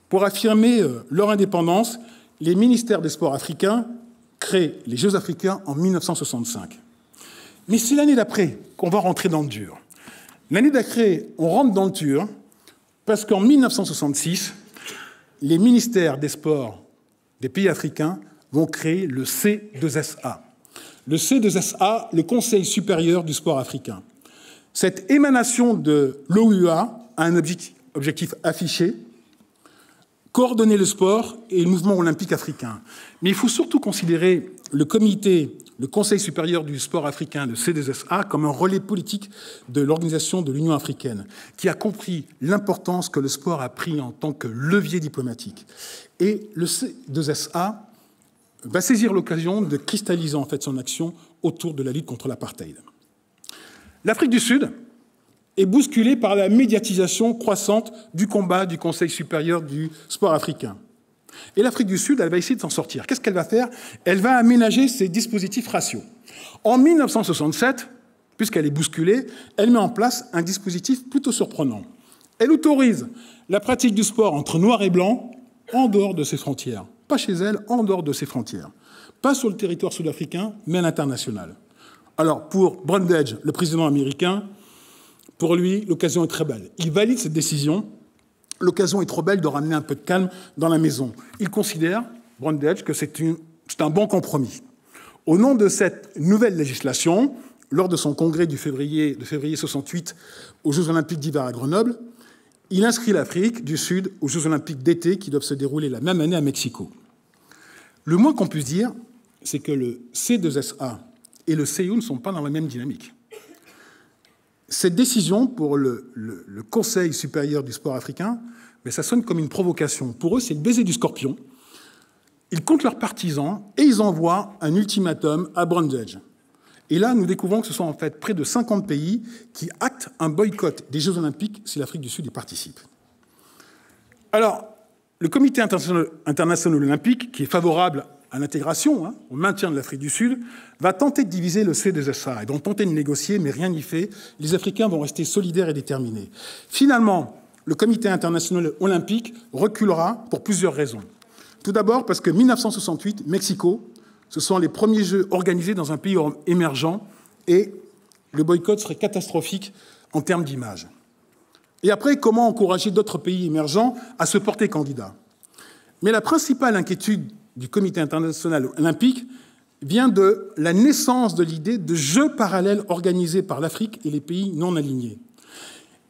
pour affirmer leur indépendance, les ministères des Sports africains créent les Jeux africains en 1965. Mais c'est l'année d'après qu'on va rentrer dans le dur. L'année d'après, on rentre dans le dur parce qu'en 1966, les ministères des Sports des pays africains vont créer le C2SA. Le C2SA, le Conseil supérieur du sport africain. Cette émanation de l'OUA a un objectif affiché, coordonner le sport et le mouvement olympique africain. Mais il faut surtout considérer le Conseil supérieur du sport africain, le C2SA, comme un relais politique de l'organisation de l'Union africaine, qui a compris l'importance que le sport a pris en tant que levier diplomatique. Et le C2SA va saisir l'occasion de cristalliser en fait son action autour de la lutte contre l'apartheid. L'Afrique du Sud est bousculée par la médiatisation croissante du combat du Conseil supérieur du sport africain. Et l'Afrique du Sud, elle va essayer de s'en sortir. Qu'est-ce qu'elle va faire? Elle va aménager ses dispositifs raciaux. En 1967, puisqu'elle est bousculée, elle met en place un dispositif plutôt surprenant. Elle autorise la pratique du sport entre noirs et blancs en dehors de ses frontières. Pas chez elle, en dehors de ses frontières. Pas sur le territoire sud-africain, mais à l'international. Alors, pour Brundage, le président américain, pour lui, l'occasion est très belle. Il valide cette décision. L'occasion est trop belle de ramener un peu de calme dans la maison. Il considère, Brundage, que c'est un bon compromis. Au nom de cette nouvelle législation, lors de son congrès de février 68 aux Jeux olympiques d'hiver à Grenoble, il inscrit l'Afrique du Sud aux Jeux olympiques d'été qui doivent se dérouler la même année à Mexico. Le moins qu'on puisse dire, c'est que le C2SA et le CIO ne sont pas dans la même dynamique. Cette décision pour le Conseil supérieur du sport africain, mais ça sonne comme une provocation. Pour eux, c'est le baiser du scorpion. Ils comptent leurs partisans et ils envoient un ultimatum à Brundage. Et là, nous découvrons que ce sont en fait près de 50 pays qui actent un boycott des Jeux olympiques si l'Afrique du Sud y participe. Alors, le Comité international olympique, qui est favorable à l'intégration, au maintien de l'Afrique du Sud, va tenter de diviser le C2SA. Ils vont tenter de négocier, mais rien n'y fait. Les Africains vont rester solidaires et déterminés. Finalement, le Comité international olympique reculera pour plusieurs raisons. Tout d'abord parce que 1968, Mexico, ce sont les premiers Jeux organisés dans un pays émergent et le boycott serait catastrophique en termes d'image. Et après, comment encourager d'autres pays émergents à se porter candidats? Mais la principale inquiétude du Comité international olympique vient de la naissance de l'idée de Jeux parallèles organisés par l'Afrique et les pays non alignés.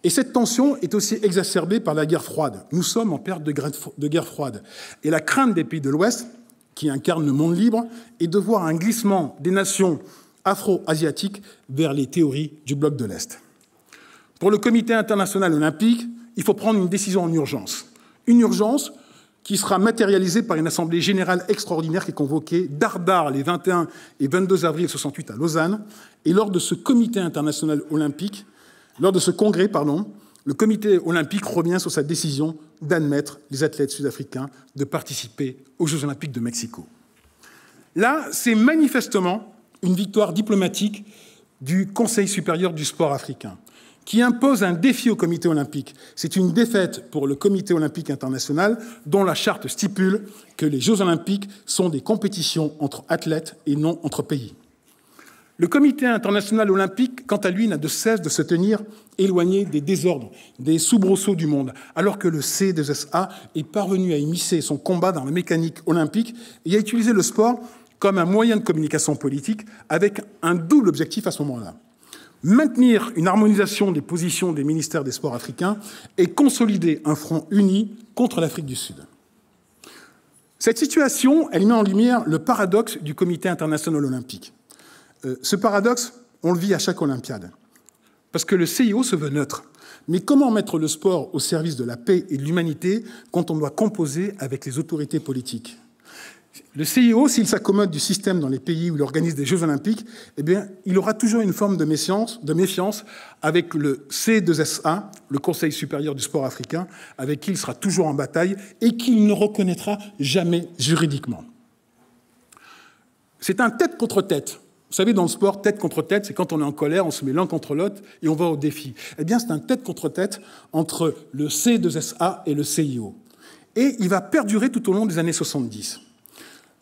Et cette tension est aussi exacerbée par la guerre froide. Nous sommes en période de guerre froide. Et la crainte des pays de l'Ouest, qui incarnent le monde libre, est de voir un glissement des nations afro-asiatiques vers les théories du bloc de l'Est. Pour le Comité international olympique, il faut prendre une décision en urgence. Une urgence qui sera matérialisée par une assemblée générale extraordinaire qui est convoquée d'Ardar les 21 et 22 avril 68 à Lausanne. Et lors de ce Comité international olympique, lors de ce congrès, le Comité olympique revient sur sa décision d'admettre les athlètes sud-africains de participer aux Jeux olympiques de Mexico. Là, c'est manifestement une victoire diplomatique du Conseil supérieur du sport africain, qui impose un défi au Comité olympique. C'est une défaite pour le Comité olympique international, dont la charte stipule que les Jeux olympiques sont des compétitions entre athlètes et non entre pays. Le Comité international olympique, quant à lui, n'a de cesse de se tenir éloigné des désordres, des soubresauts du monde, alors que le C2SA est parvenu à immiscer son combat dans la mécanique olympique et à utiliser le sport comme un moyen de communication politique avec un double objectif à ce moment-là. Maintenir une harmonisation des positions des ministères des sports africains et consolider un front uni contre l'Afrique du Sud. Cette situation, elle met en lumière le paradoxe du Comité international olympique. Ce paradoxe, on le vit à chaque Olympiade, parce que le CIO se veut neutre. Mais comment mettre le sport au service de la paix et de l'humanité quand on doit composer avec les autorités politiques? Le CIO, s'il s'accommode du système dans les pays où il organise des Jeux olympiques, eh bien, il aura toujours une forme de méfiance avec le C2SA, le Conseil supérieur du sport africain, avec qui il sera toujours en bataille et qu'il ne reconnaîtra jamais juridiquement. C'est un tête contre tête. Vous savez, dans le sport, tête contre tête, c'est quand on est en colère, on se met l'un contre l'autre et on va au défi. Eh bien, c'est un tête contre tête entre le C2SA et le CIO. Et il va perdurer tout au long des années 70.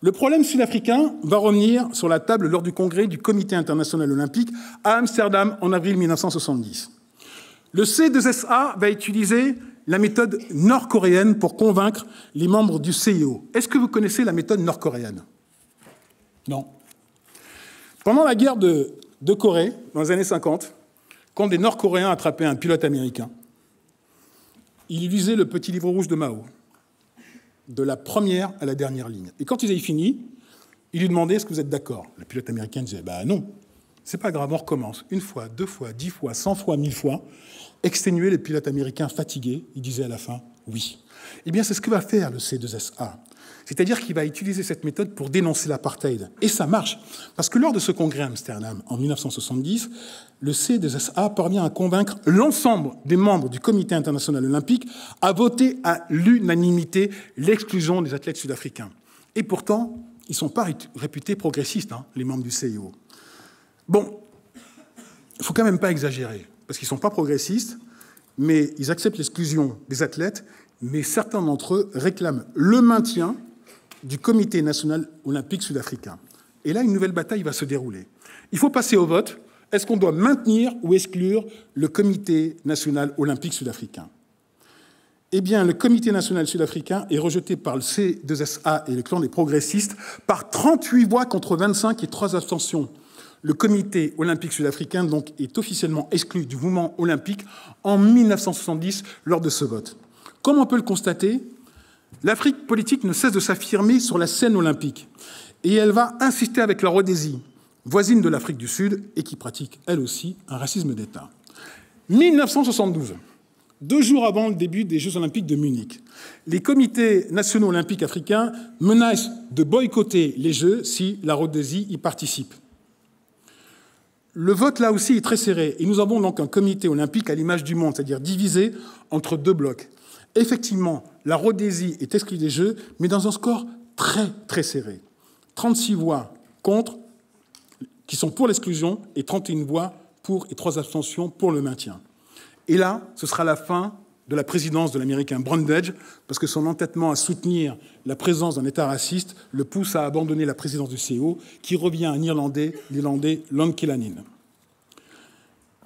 Le problème sud-africain va revenir sur la table lors du congrès du Comité international olympique à Amsterdam en avril 1970. Le C2SA va utiliser la méthode nord-coréenne pour convaincre les membres du CIO. Est-ce que vous connaissez la méthode nord-coréenne? Non. Pendant la guerre de Corée, dans les années 50, quand des Nord-Coréens attrapaient un pilote américain, il lisait le petit livre rouge de Mao, de la première à la dernière ligne. Et quand ils avaient fini, il lui demandait « Est-ce que vous êtes d'accord ?» Le pilote américain disait « Bah non, c'est pas grave, on recommence. 1 fois, 2 fois, 10 fois, 100 fois, 1000 fois. » Exténué, le pilote américain fatigué, il disait à la fin « Oui ». Eh bien, c'est ce que va faire le C2SA. C'est-à-dire qu'il va utiliser cette méthode pour dénoncer l'apartheid. Et ça marche. Parce que lors de ce congrès à Amsterdam, en 1970, le C2SA parvient à convaincre l'ensemble des membres du Comité international olympique à voter à l'unanimité l'exclusion des athlètes sud-africains. Et pourtant, ils ne sont pas réputés progressistes, les membres du CIO. Bon, il ne faut quand même pas exagérer, parce qu'ils ne sont pas progressistes, mais ils acceptent l'exclusion des athlètes, mais certains d'entre eux réclament le maintien du Comité national olympique sud-africain. Et là, une nouvelle bataille va se dérouler. Il faut passer au vote. Est-ce qu'on doit maintenir ou exclure le Comité national olympique sud-africain? Eh bien, le Comité national sud-africain est rejeté par le C2SA et le clan des progressistes par 38 voix contre 25 et 3 abstentions. Le Comité olympique sud-africain donc est officiellement exclu du mouvement olympique en 1970 lors de ce vote. Comme on peut le constater, l'Afrique politique ne cesse de s'affirmer sur la scène olympique et elle va insister avec la Rhodésie, voisine de l'Afrique du Sud et qui pratique, elle aussi, un racisme d'État. 1972, 2 jours avant le début des Jeux olympiques de Munich, les comités nationaux olympiques africains menacent de boycotter les Jeux si la Rhodésie y participe. Le vote, là aussi, est très serré. Et nous avons donc un comité olympique à l'image du monde, c'est-à-dire divisé entre 2 blocs. Effectivement, la Rhodésie est exclue des Jeux, mais dans un score très, très serré. 36 voix contre, qui sont pour l'exclusion, et 31 voix pour et 3 abstentions pour le maintien. Et là, ce sera la fin de la présidence de l'Américain Brundage, parce que son entêtement à soutenir la présence d'un État raciste le pousse à abandonner la présidence du CO, qui revient à un Irlandais, l'Irlandais Lon Killanena.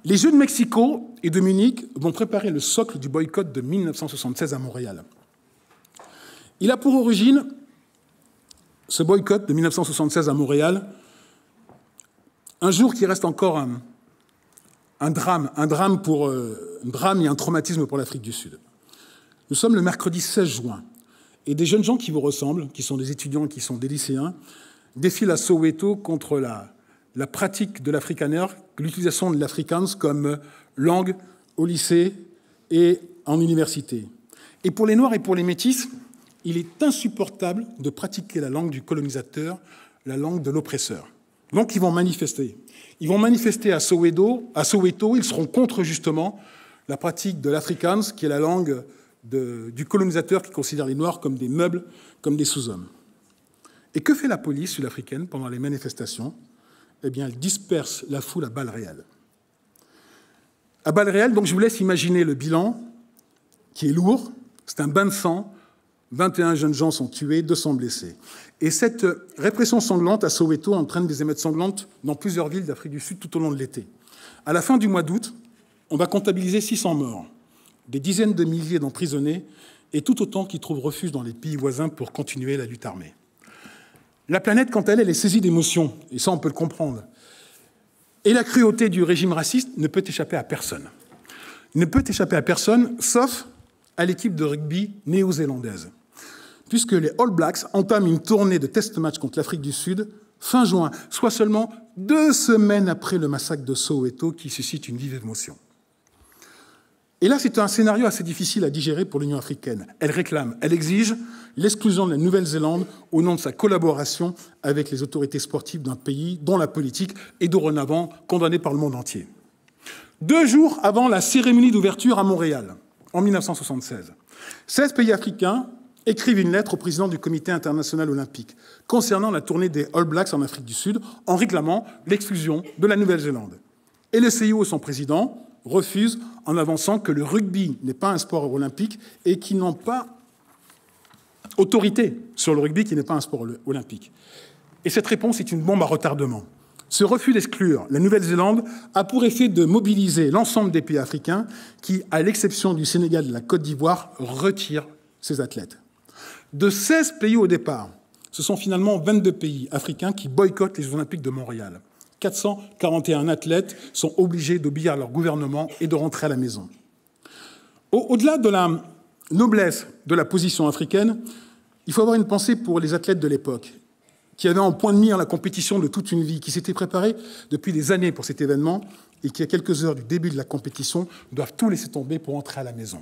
Les Jeux de Mexico et de Munich vont préparer le socle du boycott de 1976 à Montréal. Il a pour origine, ce boycott de 1976 à Montréal, un jour qui reste encore un drame et un traumatisme pour l'Afrique du Sud. Nous sommes le mercredi 16 juin, et des jeunes gens qui vous ressemblent, qui sont des étudiants, qui sont des lycéens, défilent à Soweto contre la pratique de l'afrikaner, l'utilisation de l'afrikaans comme langue au lycée et en université. Et pour les Noirs et pour les Métis, il est insupportable de pratiquer la langue du colonisateur, la langue de l'oppresseur. Donc ils vont manifester. Ils vont manifester à Soweto, ils seront contre justement la pratique de l'afrikaans, qui est la langue du colonisateur qui considère les Noirs comme des meubles, comme des sous-hommes. Et que fait la police sud-africaine pendant les manifestations? Eh bien, elle disperse la foule à balles réelles. À balles réelles, donc je vous laisse imaginer le bilan, qui est lourd. C'est un bain de sang. 21 jeunes gens sont tués, 200 blessés. Et cette répression sanglante à Soweto entraîne des émeutes sanglantes dans plusieurs villes d'Afrique du Sud tout au long de l'été. À la fin du mois d'août, on va comptabiliser 600 morts, des dizaines de milliers d'emprisonnés et tout autant qui trouvent refuge dans les pays voisins pour continuer la lutte armée. La planète, quant à elle, est saisie d'émotions, et ça on peut le comprendre. Et la cruauté du régime raciste ne peut échapper à personne. Il ne peut échapper à personne, sauf à l'équipe de rugby néo-zélandaise, puisque les All Blacks entament une tournée de test match contre l'Afrique du Sud fin juin, soit seulement 2 semaines après le massacre de Soweto qui suscite une vive émotion. Et là, c'est un scénario assez difficile à digérer pour l'Union africaine. Elle réclame, elle exige l'exclusion de la Nouvelle-Zélande au nom de sa collaboration avec les autorités sportives d'un pays dont la politique est dorénavant condamnée par le monde entier. 2 jours avant la cérémonie d'ouverture à Montréal, en 1976, 16 pays africains écrivent une lettre au président du Comité international olympique concernant la tournée des All Blacks en Afrique du Sud en réclamant l'exclusion de la Nouvelle-Zélande. Et le CIO, son président, refuse en avançant que le rugby n'est pas un sport olympique et qu'ils n'ont pas autorité sur le rugby qui n'est pas un sport olympique. Et cette réponse est une bombe à retardement. Ce refus d'exclure la Nouvelle-Zélande a pour effet de mobiliser l'ensemble des pays africains qui, à l'exception du Sénégal et de la Côte d'Ivoire, retirent ces athlètes. De 16 pays au départ, ce sont finalement 22 pays africains qui boycottent les Jeux Olympiques de Montréal. 441 athlètes sont obligés d'obéir à leur gouvernement et de rentrer à la maison. Au-delà de la noblesse de la position africaine, il faut avoir une pensée pour les athlètes de l'époque, qui avaient en point de mire la compétition de toute une vie, qui s'étaient préparés depuis des années pour cet événement et qui, à quelques heures du début de la compétition, doivent tout laisser tomber pour rentrer à la maison.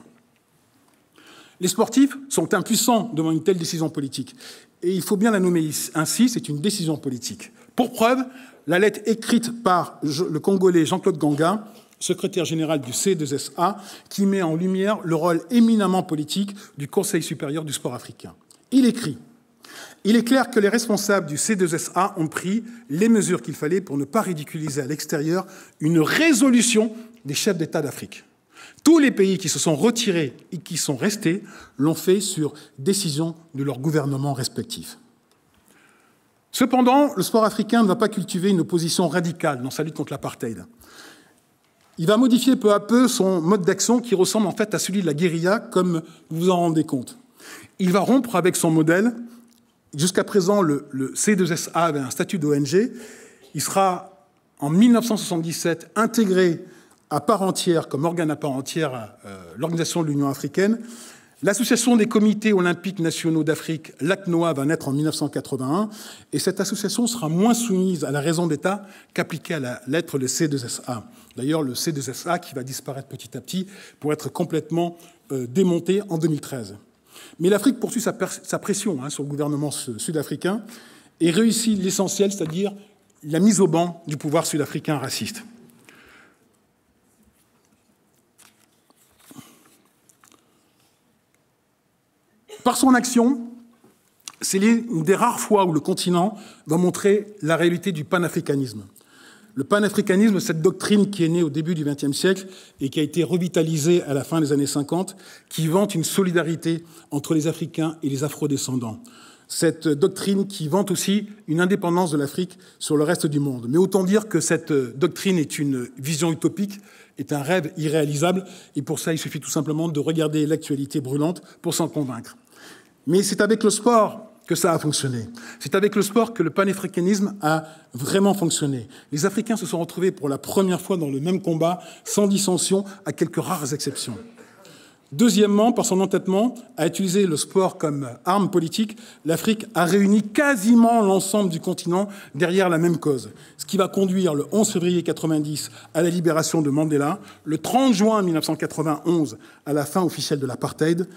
Les sportifs sont impuissants devant une telle décision politique. Et il faut bien la nommer ainsi, c'est une décision politique. Pour preuve, la lettre écrite par le Congolais Jean-Claude Ganga, secrétaire général du C2SA, qui met en lumière le rôle éminemment politique du Conseil supérieur du sport africain. Il écrit « Il est clair que les responsables du C2SA ont pris les mesures qu'il fallait pour ne pas ridiculiser à l'extérieur une résolution des chefs d'État d'Afrique. Tous les pays qui se sont retirés et qui sont restés l'ont fait sur décision de leurs gouvernements respectifs. Cependant, le sport africain ne va pas cultiver une opposition radicale dans sa lutte contre l'apartheid. Il va modifier peu à peu son mode d'action qui ressemble en fait à celui de la guérilla, comme vous vous en rendez compte. Il va rompre avec son modèle. Jusqu'à présent, le C2SA avait un statut d'ONG. Il sera, en 1977, intégré à part entière, comme organe à part entière à l'Organisation de l'Union africaine. L'Association des comités olympiques nationaux d'Afrique, l'ACNOA, va naître en 1981, et cette association sera moins soumise à la raison d'État qu'appliquée à la lettre le C2SA. D'ailleurs, le C2SA qui va disparaître petit à petit pour être complètement démonté en 2013. Mais l'Afrique poursuit sa pression sur le gouvernement sud-africain et réussit l'essentiel, c'est-à-dire la mise au ban du pouvoir sud-africain raciste. Par son action, c'est l'une des rares fois où le continent va montrer la réalité du panafricanisme. Le panafricanisme, cette doctrine qui est née au début du XXe siècle et qui a été revitalisée à la fin des années 50, qui vante une solidarité entre les Africains et les Afro-descendants. Cette doctrine qui vante aussi une indépendance de l'Afrique sur le reste du monde. Mais autant dire que cette doctrine est une vision utopique, est un rêve irréalisable, et pour ça, il suffit tout simplement de regarder l'actualité brûlante pour s'en convaincre. Mais c'est avec le sport que ça a fonctionné. C'est avec le sport que le panafricanisme a vraiment fonctionné. Les Africains se sont retrouvés pour la première fois dans le même combat, sans dissension, à quelques rares exceptions. Deuxièmement, par son entêtement à utiliser le sport comme arme politique, l'Afrique a réuni quasiment l'ensemble du continent derrière la même cause, ce qui va conduire le 11 février 1990 à la libération de Mandela, le 30 juin 1991 à la fin officielle de l'apartheid,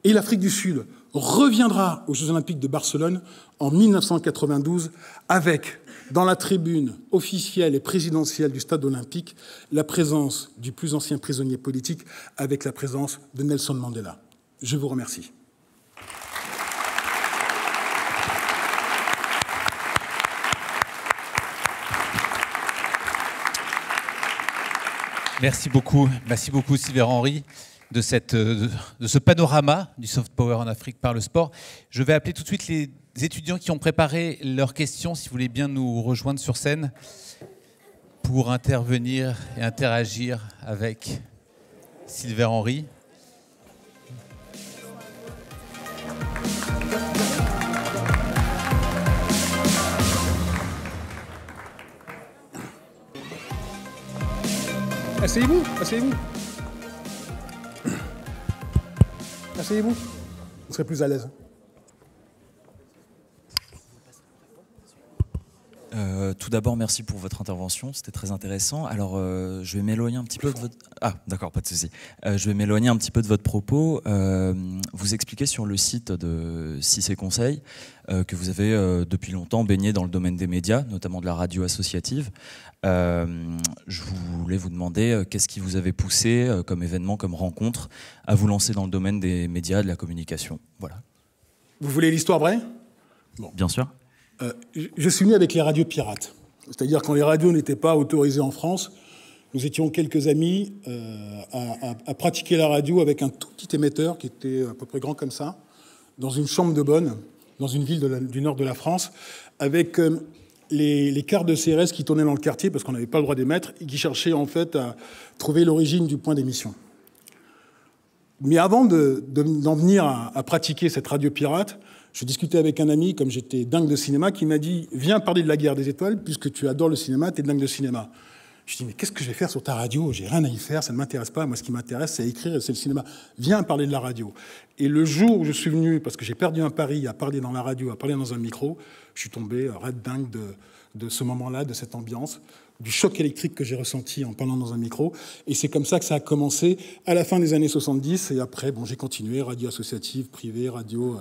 et l'Afrique du Sud reviendra aux Jeux Olympiques de Barcelone en 1992 avec, dans la tribune officielle et présidentielle du stade olympique, la présence du plus ancien prisonnier politique avec la présence de Nelson Mandela. Je vous remercie. Merci beaucoup Sylvain Henry de ce panorama du soft power en Afrique par le sport. Je vais appeler tout de suite les étudiants qui ont préparé leurs questions, si vous voulez bien nous rejoindre sur scène pour intervenir et interagir avec Sylvain Henry. Asseyez-vous, asseyez-vous. Asseyez-vous, vous serez plus à l'aise. Tout d'abord, merci pour votre intervention, c'était très intéressant. Alors, je vais m'éloigner un petit peu de votre... Ah, d'accord, pas de souci. Je vais m'éloigner un petit peu de votre propos. Vous expliquez sur le site de Cissé Conseil que vous avez depuis longtemps baigné dans le domaine des médias, notamment de la radio associative. Je voulais vous demander qu'est-ce qui vous avait poussé comme événement, comme rencontre, à vous lancer dans le domaine des médias, de la communication. Voilà. Vous voulez l'histoire vraie ? Bon. Bien sûr. Je suis né avec les radios pirates. C'est-à-dire quand les radios n'étaient pas autorisées en France, nous étions quelques amis à pratiquer la radio avec un tout petit émetteur qui était à peu près grand comme ça, dans une chambre de bonne, dans une ville du nord de la France, avec les quarts de CRS qui tournaient dans le quartier parce qu'on n'avait pas le droit d'émettre et qui cherchaient en fait à trouver l'origine du point d'émission. Mais avant d'en venir à pratiquer cette radio pirate, je discutais avec un ami, comme j'étais dingue de cinéma, qui m'a dit « Viens parler de la guerre des étoiles, puisque tu adores le cinéma, tu es dingue de cinéma. » Je dis « Mais qu'est-ce que je vais faire sur ta radio? J'ai rien à y faire, ça ne m'intéresse pas. Moi, ce qui m'intéresse, c'est écrire et c'est le cinéma. Viens parler de la radio. » Et le jour où je suis venu, parce que j'ai perdu un pari à parler dans la radio, à parler dans un micro, je suis tombé raide dingue de ce moment-là, de cette ambiance, du choc électrique que j'ai ressenti en parlant dans un micro. Et c'est comme ça que ça a commencé à la fin des années 70. Et après, bon, j'ai continué, radio associative, privée, radio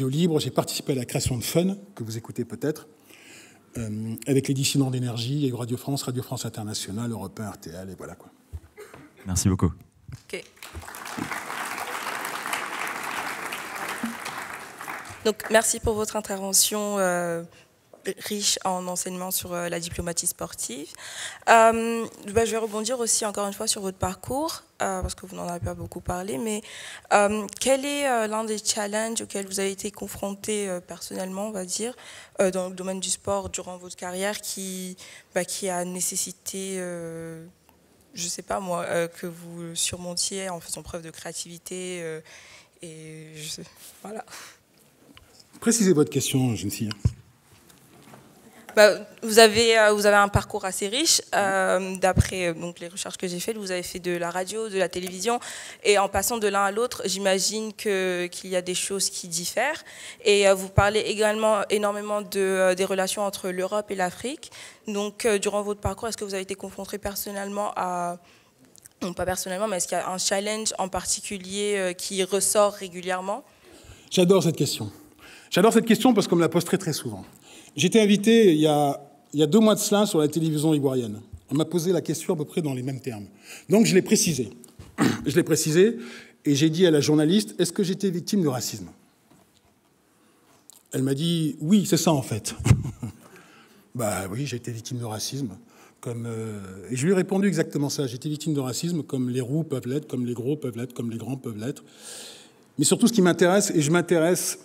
libre. J'ai participé à la création de Fun, que vous écoutez peut-être, avec les dissidents d'énergie. Il y a eu Radio France Internationale, Europe 1, RTL, et voilà quoi. Merci beaucoup. Ok. Donc, merci pour votre intervention riche en enseignements sur la diplomatie sportive. Je vais rebondir aussi encore une fois sur votre parcours, parce que vous n'en avez pas beaucoup parlé, mais quel est l'un des challenges auxquels vous avez été confronté personnellement, on va dire, dans le domaine du sport durant votre carrière qui a nécessité, je ne sais pas moi, que vous surmontiez en faisant preuve de créativité voilà. Précisez votre question, jeune fille. Vous avez un parcours assez riche. D'après donc les recherches que j'ai faites, vous avez fait de la radio, de la télévision, et en passant de l'un à l'autre, j'imagine qu'il y a des choses qui diffèrent. Et vous parlez également énormément des relations entre l'Europe et l'Afrique. Donc, durant votre parcours, est-ce que vous avez été confronté personnellement à... Non, pas personnellement, mais est-ce qu'il y a un challenge en particulier qui ressort régulièrement? J'adore cette question. J'adore cette question parce qu'on me la pose très très souvent. J'étais invité il y a 2 mois de cela sur la télévision ivoirienne. On m'a posé la question à peu près dans les mêmes termes. Donc je l'ai précisé. Je l'ai précisé et j'ai dit à la journaliste, est-ce que j'étais victime de racisme? Elle m'a dit, oui, c'est ça en fait. Oui, j'ai été victime de racisme. Et je lui ai répondu exactement ça. J'ai été victime de racisme comme les roux peuvent l'être, comme les gros peuvent l'être, comme les grands peuvent l'être. Mais surtout ce qui m'intéresse, et je m'intéresse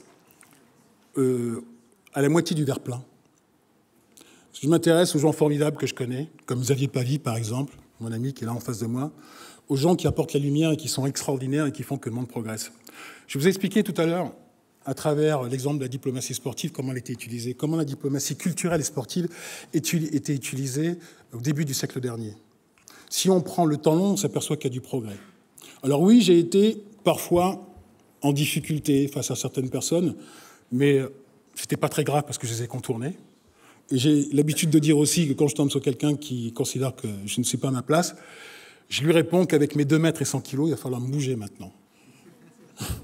à la moitié du verre plein. Je m'intéresse aux gens formidables que je connais, comme Xavier Pavie, par exemple, mon ami qui est là en face de moi, aux gens qui apportent la lumière et qui sont extraordinaires et qui font que le monde progresse. Je vous ai expliqué tout à l'heure, à travers l'exemple de la diplomatie sportive, comment elle était utilisée, comment la diplomatie culturelle et sportive était utilisée au début du siècle dernier. Si on prend le temps long, on s'aperçoit qu'il y a du progrès. Alors oui, j'ai été parfois en difficulté face à certaines personnes, mais c'était pas très grave parce que je les ai contournés. Et j'ai l'habitude de dire aussi que quand je tombe sur quelqu'un qui considère que je ne suis pas à ma place, je lui réponds qu'avec mes 2 mètres et 100 kilos, il va falloir me bouger maintenant.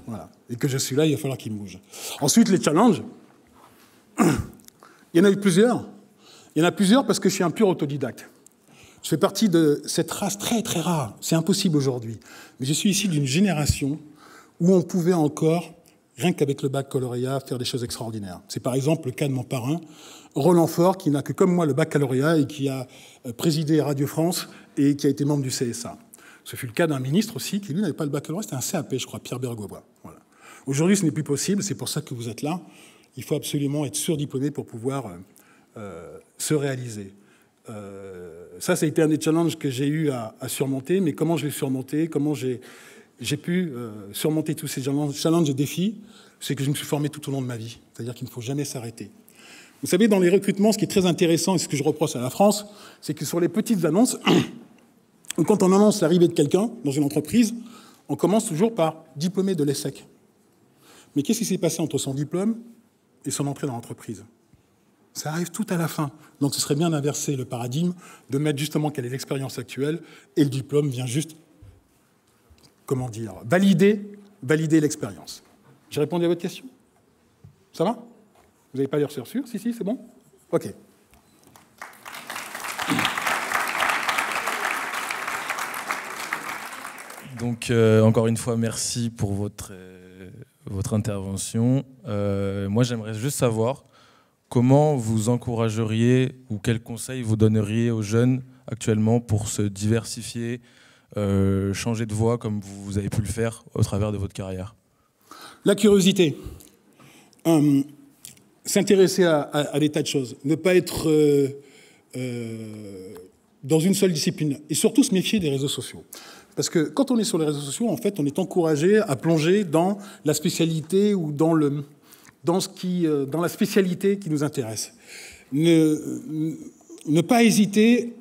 Voilà. Et que je suis là, il va falloir qu'il me bouge. Ensuite, les challenges. Il y en a eu plusieurs. Il y en a plusieurs parce que je suis un pur autodidacte. Je fais partie de cette race très, très rare. C'est impossible aujourd'hui. Mais je suis issu d'une génération où on pouvait encore, rien qu'avec le baccalauréat, faire des choses extraordinaires. C'est par exemple le cas de mon parrain, Roland Faure, qui n'a que comme moi le baccalauréat et qui a présidé Radio France et qui a été membre du CSA. Ce fut le cas d'un ministre aussi, qui lui n'avait pas le baccalauréat, c'était un CAP, je crois, Pierre Bergovois. Voilà. Aujourd'hui, ce n'est plus possible, c'est pour ça que vous êtes là. Il faut absolument être surdiplômé pour pouvoir se réaliser. Ça a été un des challenges que j'ai eu à surmonter, mais comment je l'ai surmonté, comment j'ai pu surmonter tous ces challenges et défis, c'est que je me suis formé tout au long de ma vie. C'est-à-dire qu'il ne faut jamais s'arrêter. Vous savez, dans les recrutements, ce qui est très intéressant, et ce que je reproche à la France, c'est que sur les petites annonces, quand on annonce l'arrivée de quelqu'un dans une entreprise, on commence toujours par diplômé de l'ESSEC. Mais qu'est-ce qui s'est passé entre son diplôme et son entrée dans l'entreprise? Ça arrive tout à la fin. Donc ce serait bien d'inverser le paradigme, de mettre justement quelle est l'expérience actuelle, et le diplôme vient juste, valider l'expérience. J'ai répondu à votre question? Ça va? Vous n'avez pas l'air sûr? Si, c'est bon? OK. Donc, encore une fois, merci pour votre intervention. Moi, j'aimerais juste savoir comment vous encourageriez ou quels conseils vous donneriez aux jeunes actuellement pour se diversifier, changer de voie comme vous avez pu le faire au travers de votre carrière. La curiosité. S'intéresser à des tas de choses. Ne pas être dans une seule discipline. Et surtout se méfier des réseaux sociaux. Parce que quand on est sur les réseaux sociaux, en fait, on est encouragé à plonger dans la spécialité ou dans la spécialité qui nous intéresse. Ne pas hésiter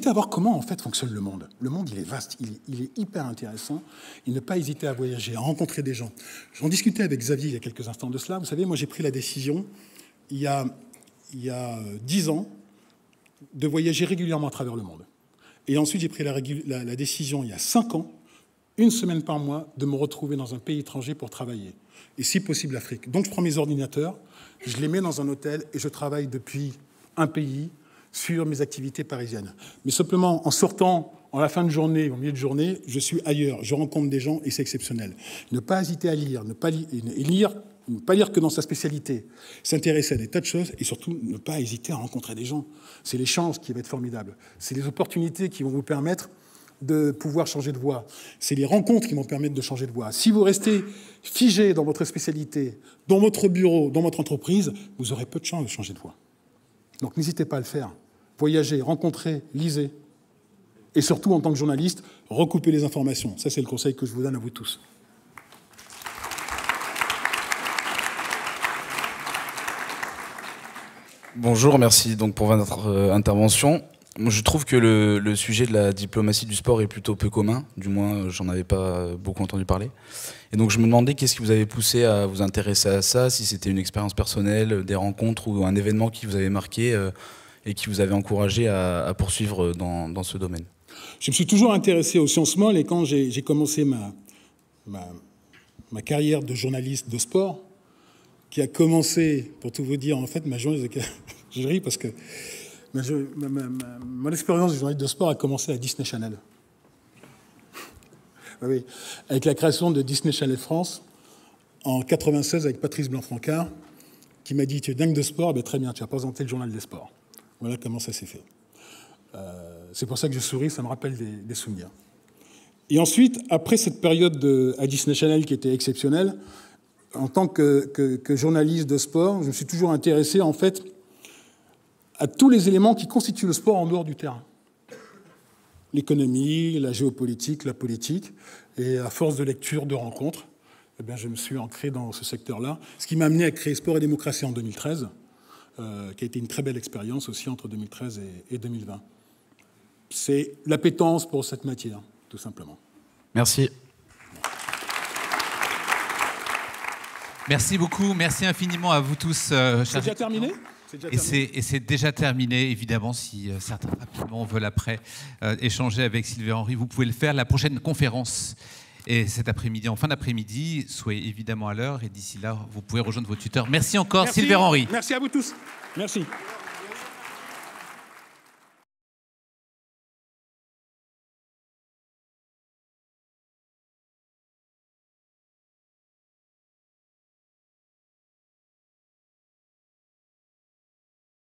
à voir comment, en fait, fonctionne le monde. Le monde, il est vaste, il est hyper intéressant. Et ne pas hésiter à voyager, à rencontrer des gens. J'en discutais avec Xavier il y a quelques instants de cela. Vous savez, moi, j'ai pris la décision, il y a 10 ans, de voyager régulièrement à travers le monde. Et ensuite, j'ai pris la décision, il y a 5 ans, 1 semaine par mois, de me retrouver dans un pays étranger pour travailler. Et si possible, l'Afrique. Donc, je prends mes ordinateurs, je les mets dans un hôtel et je travaille depuis un pays sur mes activités parisiennes. Mais simplement, en sortant en la fin de journée, au milieu de journée, je suis ailleurs, je rencontre des gens et c'est exceptionnel. Ne pas hésiter à lire, ne pas lire que dans sa spécialité, s'intéresser à des tas de choses et surtout ne pas hésiter à rencontrer des gens. C'est l'échange qui va être formidable. C'est les opportunités qui vont vous permettre de pouvoir changer de voie. C'est les rencontres qui vont permettre de changer de voie. Si vous restez figé dans votre spécialité, dans votre bureau, dans votre entreprise, vous aurez peu de chance de changer de voie. Donc n'hésitez pas à le faire. Voyagez, rencontrez, lisez. Et surtout, en tant que journaliste, recoupez les informations. Ça, c'est le conseil que je vous donne à vous tous. Bonjour, merci donc pour votre intervention. Je trouve que le sujet de la diplomatie du sport est plutôt peu commun. Du moins, j'en avais pas beaucoup entendu parler. Et donc, je me demandais qu'est-ce qui vous avait poussé à vous intéresser à ça, si c'était une expérience personnelle, des rencontres ou un événement qui vous avait marqué et qui vous avait encouragé à poursuivre dans ce domaine. Je me suis toujours intéressé aux sciences molles et quand j'ai commencé ma carrière de journaliste de sport, qui a commencé, pour tout vous dire, en fait, ma journée, je ris parce que mon expérience de journaliste de sport a commencé à Disney Channel. Oui, avec la création de Disney Channel France en 96 avec Patrice Blanc-Francard, qui m'a dit « Tu es dingue de sport, ben, très bien, tu vas présenter le journal des sports ». Voilà comment ça s'est fait. C'est pour ça que je souris, ça me rappelle des souvenirs. Et ensuite, après cette période à Disney Channel qui était exceptionnelle, en tant que journaliste de sport, je me suis toujours intéressé en fait à tous les éléments qui constituent le sport en dehors du terrain. L'économie, la géopolitique, la politique. Et à force de lecture, de rencontres, eh bien, je me suis ancré dans ce secteur-là. Ce qui m'a amené à créer Sport et démocratie en 2013, qui a été une très belle expérience aussi entre 2013 et 2020. C'est l'appétence pour cette matière, tout simplement. Merci. Merci beaucoup, merci infiniment à vous tous. C'est déjà terminé ? Et c'est déjà terminé, évidemment, si certains rapidement veulent après échanger avec Sylvain Henry, vous pouvez le faire. La prochaine conférence est cet après-midi, en fin d'après-midi, soyez évidemment à l'heure et d'ici là, vous pouvez rejoindre vos tuteurs. Merci encore, Sylvain Henry. Merci à vous tous. Merci.